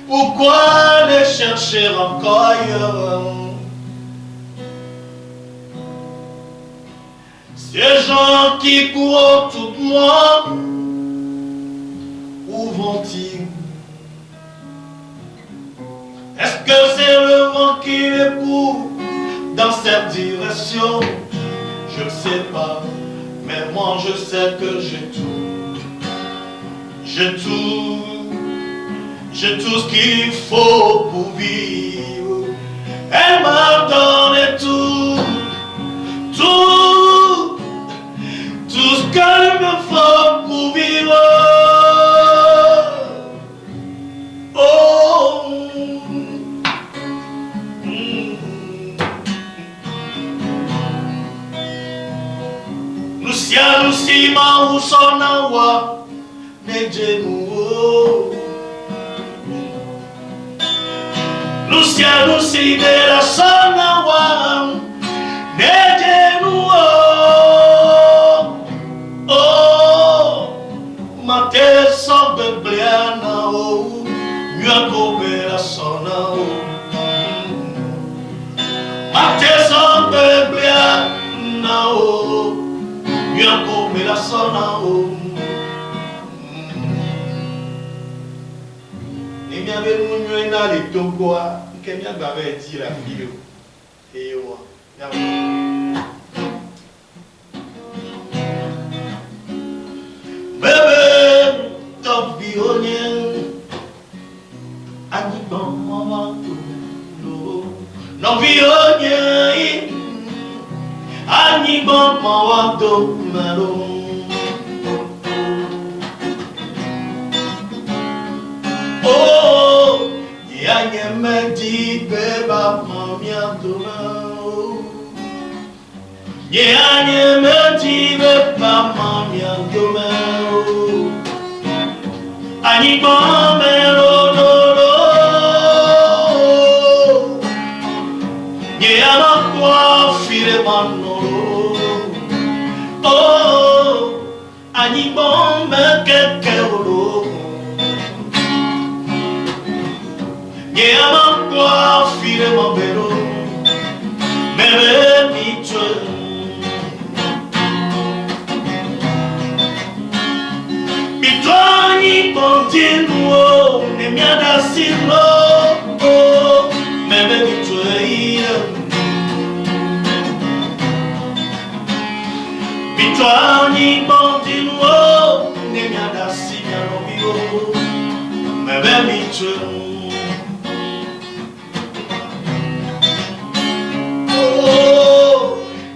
pourquoi le chercher encore ailleurs? Ces gens qui courent autour de moi, où vont-ils? Est-ce que c'est le vent qui les pousse dans cette direction? Je ne sais pas, mais moi je sais que j'ai tout. J'ai tout ce qu'il faut pour vivre. Elle m'a donné tout ce qu'il me faut pour vivre. Oh, Lucia, Lucima, Usonawa, Nejenu. Lucia, Lucia, de la Sonawa, Nejenu. Oh, ma tête sort de Bliana, oh, mieux qu'au la Sona, ma tête sort de Bliana, oh, mieux qu'au la Sona, oh. Et bien, nous avons les Togoa, qui est bien bavé dire la fille, et moi. Bébé, top violien, Anibon, maman, non violien, Anibon, maman, malo. Oh, y'a me dit, bébé, maman, demain. Y'a me dit, bébé, maman, demain. Ani bomero lolo, y'a ma quoi file manolo. Oh, ani bombe kekelo. Y'a ma quoi file manolo, bébé biche. Bitoni continuo, ne mi adasilo, oh, bébé biche. Bitoni continuo, ne mi adasilo, bébé biche. Oh,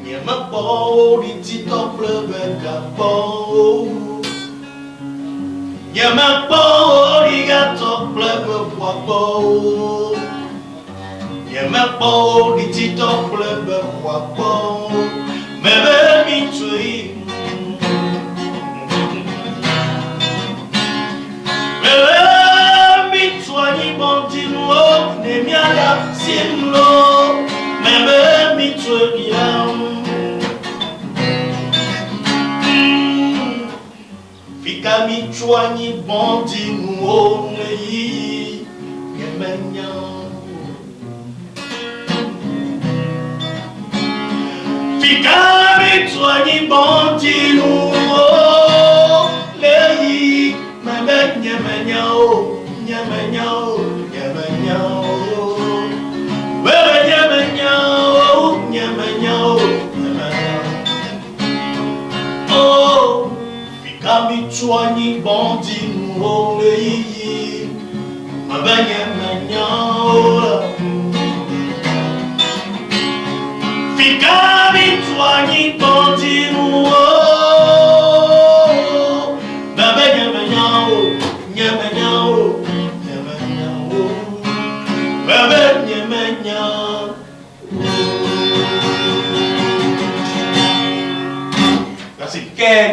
nie ma poli ti tople vegabon. Nye me poli gato plebe poipo. Nye me poli ti tople poipo. Bebe mi tui. Bebe mi tui ni bondino ne mi ala sinlo. Bebe mi tui yam. Fica mi chuani bondi nuone yi gemenya. Fica mi chuani bondi nuone yi memenya o nyemenya o nyemenya o bebe nyemenya o nyemenya o nyemenya o. Kami chuani bondi nuole yi mabanya manyaola. Fikami chuani bondi nuole mabanya manyao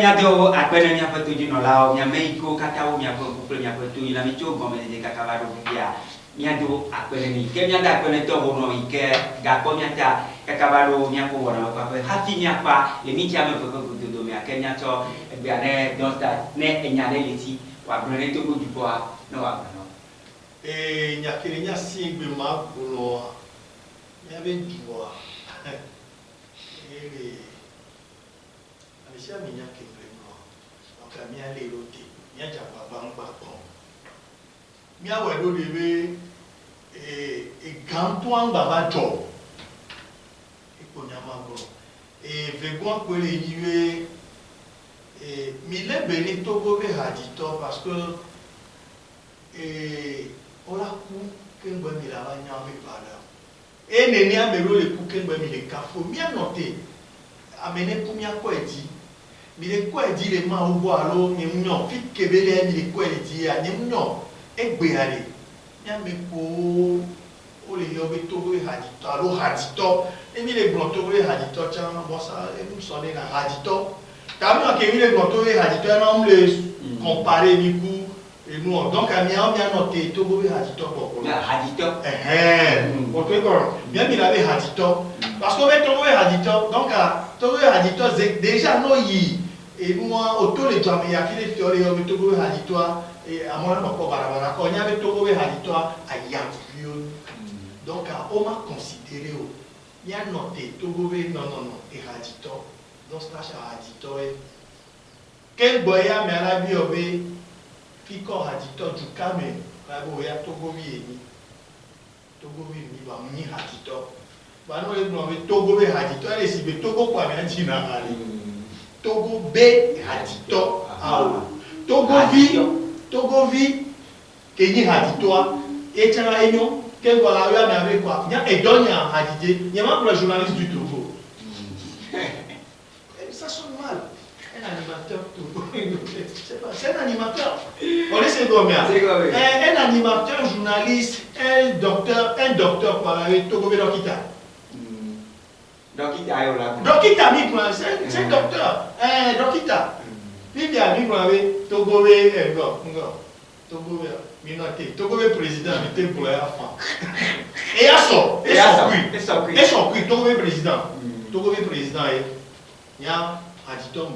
miado akpene miaƒe todzinɔlawo miame yiwo katã wo miaƒe ŋku kple miaƒe to yina mi tso gɔmedzedze kaka va ɖo fifia miado akpene ni ke miado akpene tɔ wonɔ yi ke gakpɔ miata kaka va ɖo miaƒe wɔnawo kpaƒe hafi miakpa le mitsi ame eve ƒe gododo mea ke miatsɔ egbea ne dɔnta ne enya ɖe le si wòagblɔ ɖe Togo dukɔa ne wòagblɔ nɔ. Nyakele nyasi egbe ma gblɔa miabe dua sia mi nya kemgbe mlɔ ɔka mialé ɖo te miadza agbagba ŋgba kpɔ miawɔe ɖo ɖe be egãtɔ ŋgba va dzɔ ekpo nyama gblɔ vegɔa koe le yi be mi lé be ne Togo be hadzitɔ parce que wola ku kemgbe mi la va nya be ba ɖa nenea me ɖo le ku kemgbe mi le kafo mianɔ te ame ne ku miakɔe dzi. Mi le kɔe dzi le ma wo gbɔ alo nye ŋunyɔ fi kebele mi le kɔe le dzi ya nye ŋunyɔ egbea le miame ko wo le yɔ be Togo be hadzitɔ alo hadzitɔ ne mi le gblɔ Togo be hadzitɔ tsã bɔsa enu sɔ ne na hadzitɔ ta mi ke mi le gblɔ Togo be hadzitɔ na mi le compare mi ku enu donc miawo mianɔ te Togo be hadzitɔ gbɔgbɔ hadzitɔ o to ekɔrɔ miami la be hadzitɔ parce que be Togo be hadzitɔ donc Togo be hadzitɔ déjà no yi enua oto le dzɔ ame yafi le fiɔ le yɔ be Togo be hadzitɔa amewo ne kpɔ barabara kɔ nya be Togo be hadzitɔa ayavuio donc o ma considéré o mianɔ te Togo be non ehadzitɔ donc slash hadzitɔ ye ke gbɔ ya ame ala bi yɔ be fi kɔ hadzitɔ du kame la be o ya Togo bi eni Togo bi mi ba mu nyi hadzitɔ ba no le gblɔ be Togo be hadzitɔ ele si be Togo kɔ ame dzi na ali. Togo be hadzitɔ awo Togo vi kenyi hadzitɔa etsana enyo ke gbɔla yɔ ame abe kɔa nya edɔ nya hadzidze nye ma kplɔ journaliste du Togo ça sonne mal un animateur Togo c'est un animateur on laisse gomea un animateur journaliste un docteur quoi Togo be dokita. Dokita mi prend c'est docteur dokita Bibia mi prend avec Togo be Togo be mi noté Togo be président mi te pour la fin et son prix Togo be président et nya hadzitɔ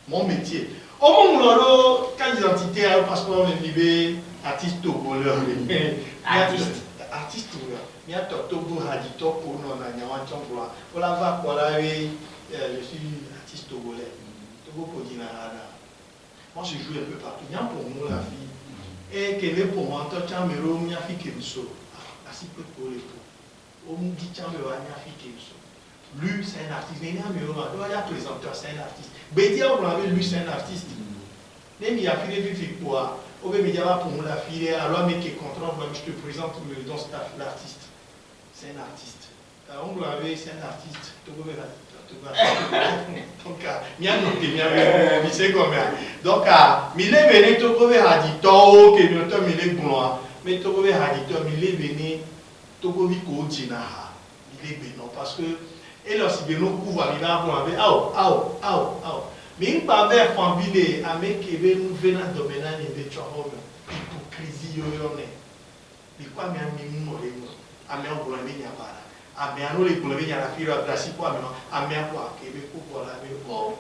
mon métier au moment où quand identité a passeport le libé artiste togolais artiste miatɔ Togo hadzitɔ ko nɔ na nyawatsɔ gblɔa wola va kpɔ la be je suis artiste togolais Togo ko dzina hana moi je joue un peu partout nya pour nous la fille et kele pour moi ntɔ tsã me ɖo miafi kemso asi pe ko le po o mu di tsã me wa miafi kemso lui c'est un artiste ne nya me ɖo ma do ya présenteur c'est un artiste gbedia wo gblɔ be lui c'est un artiste ne mi yafi ne fifi kpoa o be mi dza va pour nous la fille alors mais qui contrôle je te présente le don staff l'artiste. C'est un artiste. On l'a vu, c'est un artiste. Donc, donc, il est venu Togo hadzitɔ que notre mille blanc, mais Togo hadzitɔ, il est venu Togo Kodjina. Il est venu parce que et lorsqu'il est venu couvrir, il va avoir mais il va faire famille avec qui nous venons de domaine de Tchahom, hypocrisie yoyone. Mais quoi, mais ame agblɔ be nya ba la ame alo le gblɔ be nya la fi ɖo asi kɔ ame akɔ akebe kpɔkpɔ la be o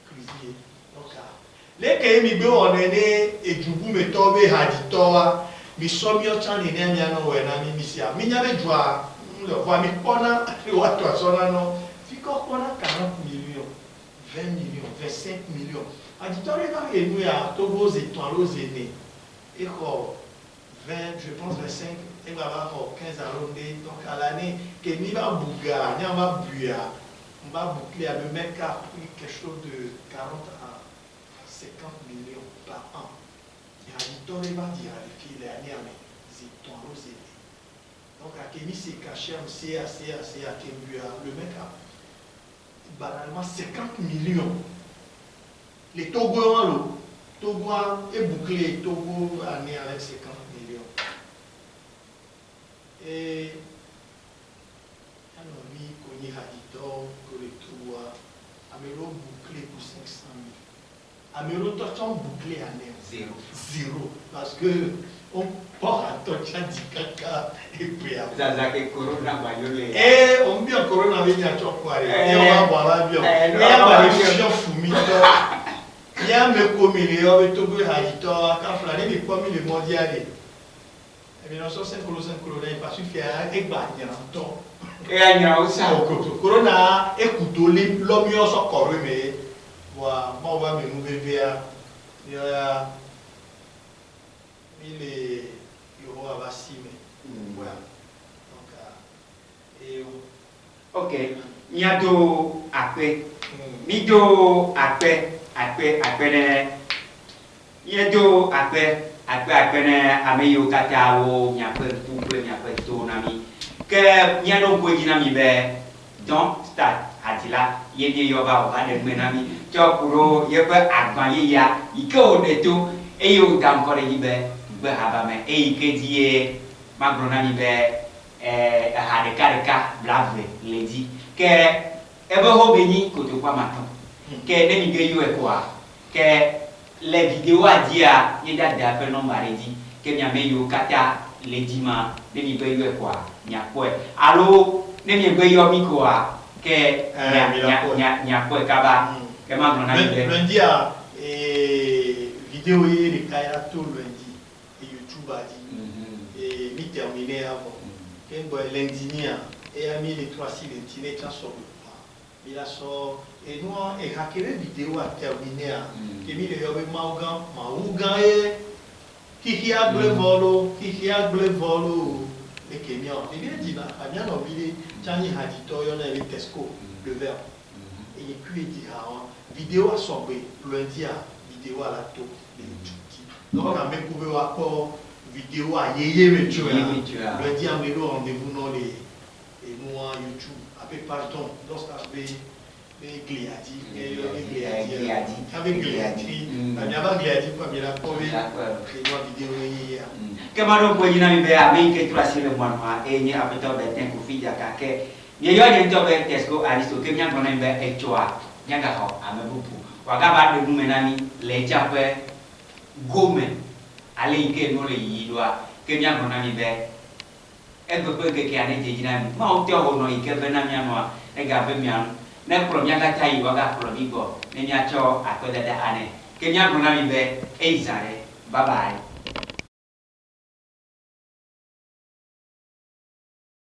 krisie donc leke mi gbe wɔnɛ ne edzubumetɔ be hadzitɔwa mi sɔ miɔ tsã ne ne mianɔ wɔ na mi sia mi nya be dzua le ʋua mi kpɔna woatɔ asɔna nɔ fi kɔ kpɔna 40 millions 20 millions 25 millions hadzitɔ ɖe va enu ya Togo zetɔn alo zene exɔ 20, je pense 25, et va avoir 15 arrondis. Donc à l'année, que mi va bouga, ni va buya, on va boucler à me mettre à quelque chose de 40 à 50 millions par an. Il y a du temps, il va dire à les filles, les années, mais c'est ton rosé. Donc à Kémy, c'est caché, c'est à Kébuya, le mec a banalement 50 millions. Les Togoans, est bouclé, Togo année avec 50 millions. Et alors, lui, Koni Hadito, Koretua, Amero bouclé pour 500 000. Amero toi bouclé à Zéro. Zéro. Parce que on part à toi dit caca et puis après. Ça que corona va yoler. Eh, on vit en corona avec un chocolat. Et on va boire l'avion. Et on va aller faire fumé. Il y a mes commis, on va tout faire à l'histoire. Quand on a dit que comme il est mondial. Et bien, on sort 5 kg, il pas suffit à égayer un temps. Et à n'y a aussi un corona, écoute, l'homme y a son corps, mais voilà, on va me bébé. Il y a 1000 euros à vacciner. Voilà. Donc, ok. Niato après. Nido après Niato après ameyo kata wo nyape tout nyape to nami. Que niano ko dinami be don't start atila yedi yoba o ba de menami chokuro yebe agban ya iko neto eyo dam ko de be habame e ke die magronami be hareka blave ledi ke ebe ho beni ko to kwa maton ke demi ge yo e kwa ke les vidéos à dire il y a des appels non mardi que mi ameyo kata ledima demi be yo e kwa nya quoi allo demi be yo mi quoi que nya quoi kaba que magronami be lundi a vidéo yi de kaya tout lundi et YouTube a dit et mi terminé avant que lundi ni et a mis les 3 6 les tine sur il a sort et nous et hakere vidéo a terminé que mi le yobe maugan qui a bleu volo et que mi on il dit là a bien envie tani hadito yo na le Tesco le verre et puis il dit vidéo a sombé lundi a vidéo à la taux donc on a même trouvé encore vidéo à yeye me tu lundi a melo rendez-vous dans les et nous en YouTube après pardon donc ça fait avec gliadi il y a pas gliadi pas bien la trouvé et moi vidéo hier que maro ko yina mi be ami ke trasi le moi et ni apeta be ten ko fi jaka ke ni yo ni to be Tesco aristo ke nya gona be e choa nya ga ho amebupu waga ba de numenani le chape gome ale ke no le yidwa ke nya gona mi be e go ke ane je jina mi ma o te ho no ike be na mi anwa e ga be mi anu ne pro nya ga tai waga pro digo ne nya cho akodada ane ke nya gona mi be e izare bye bye.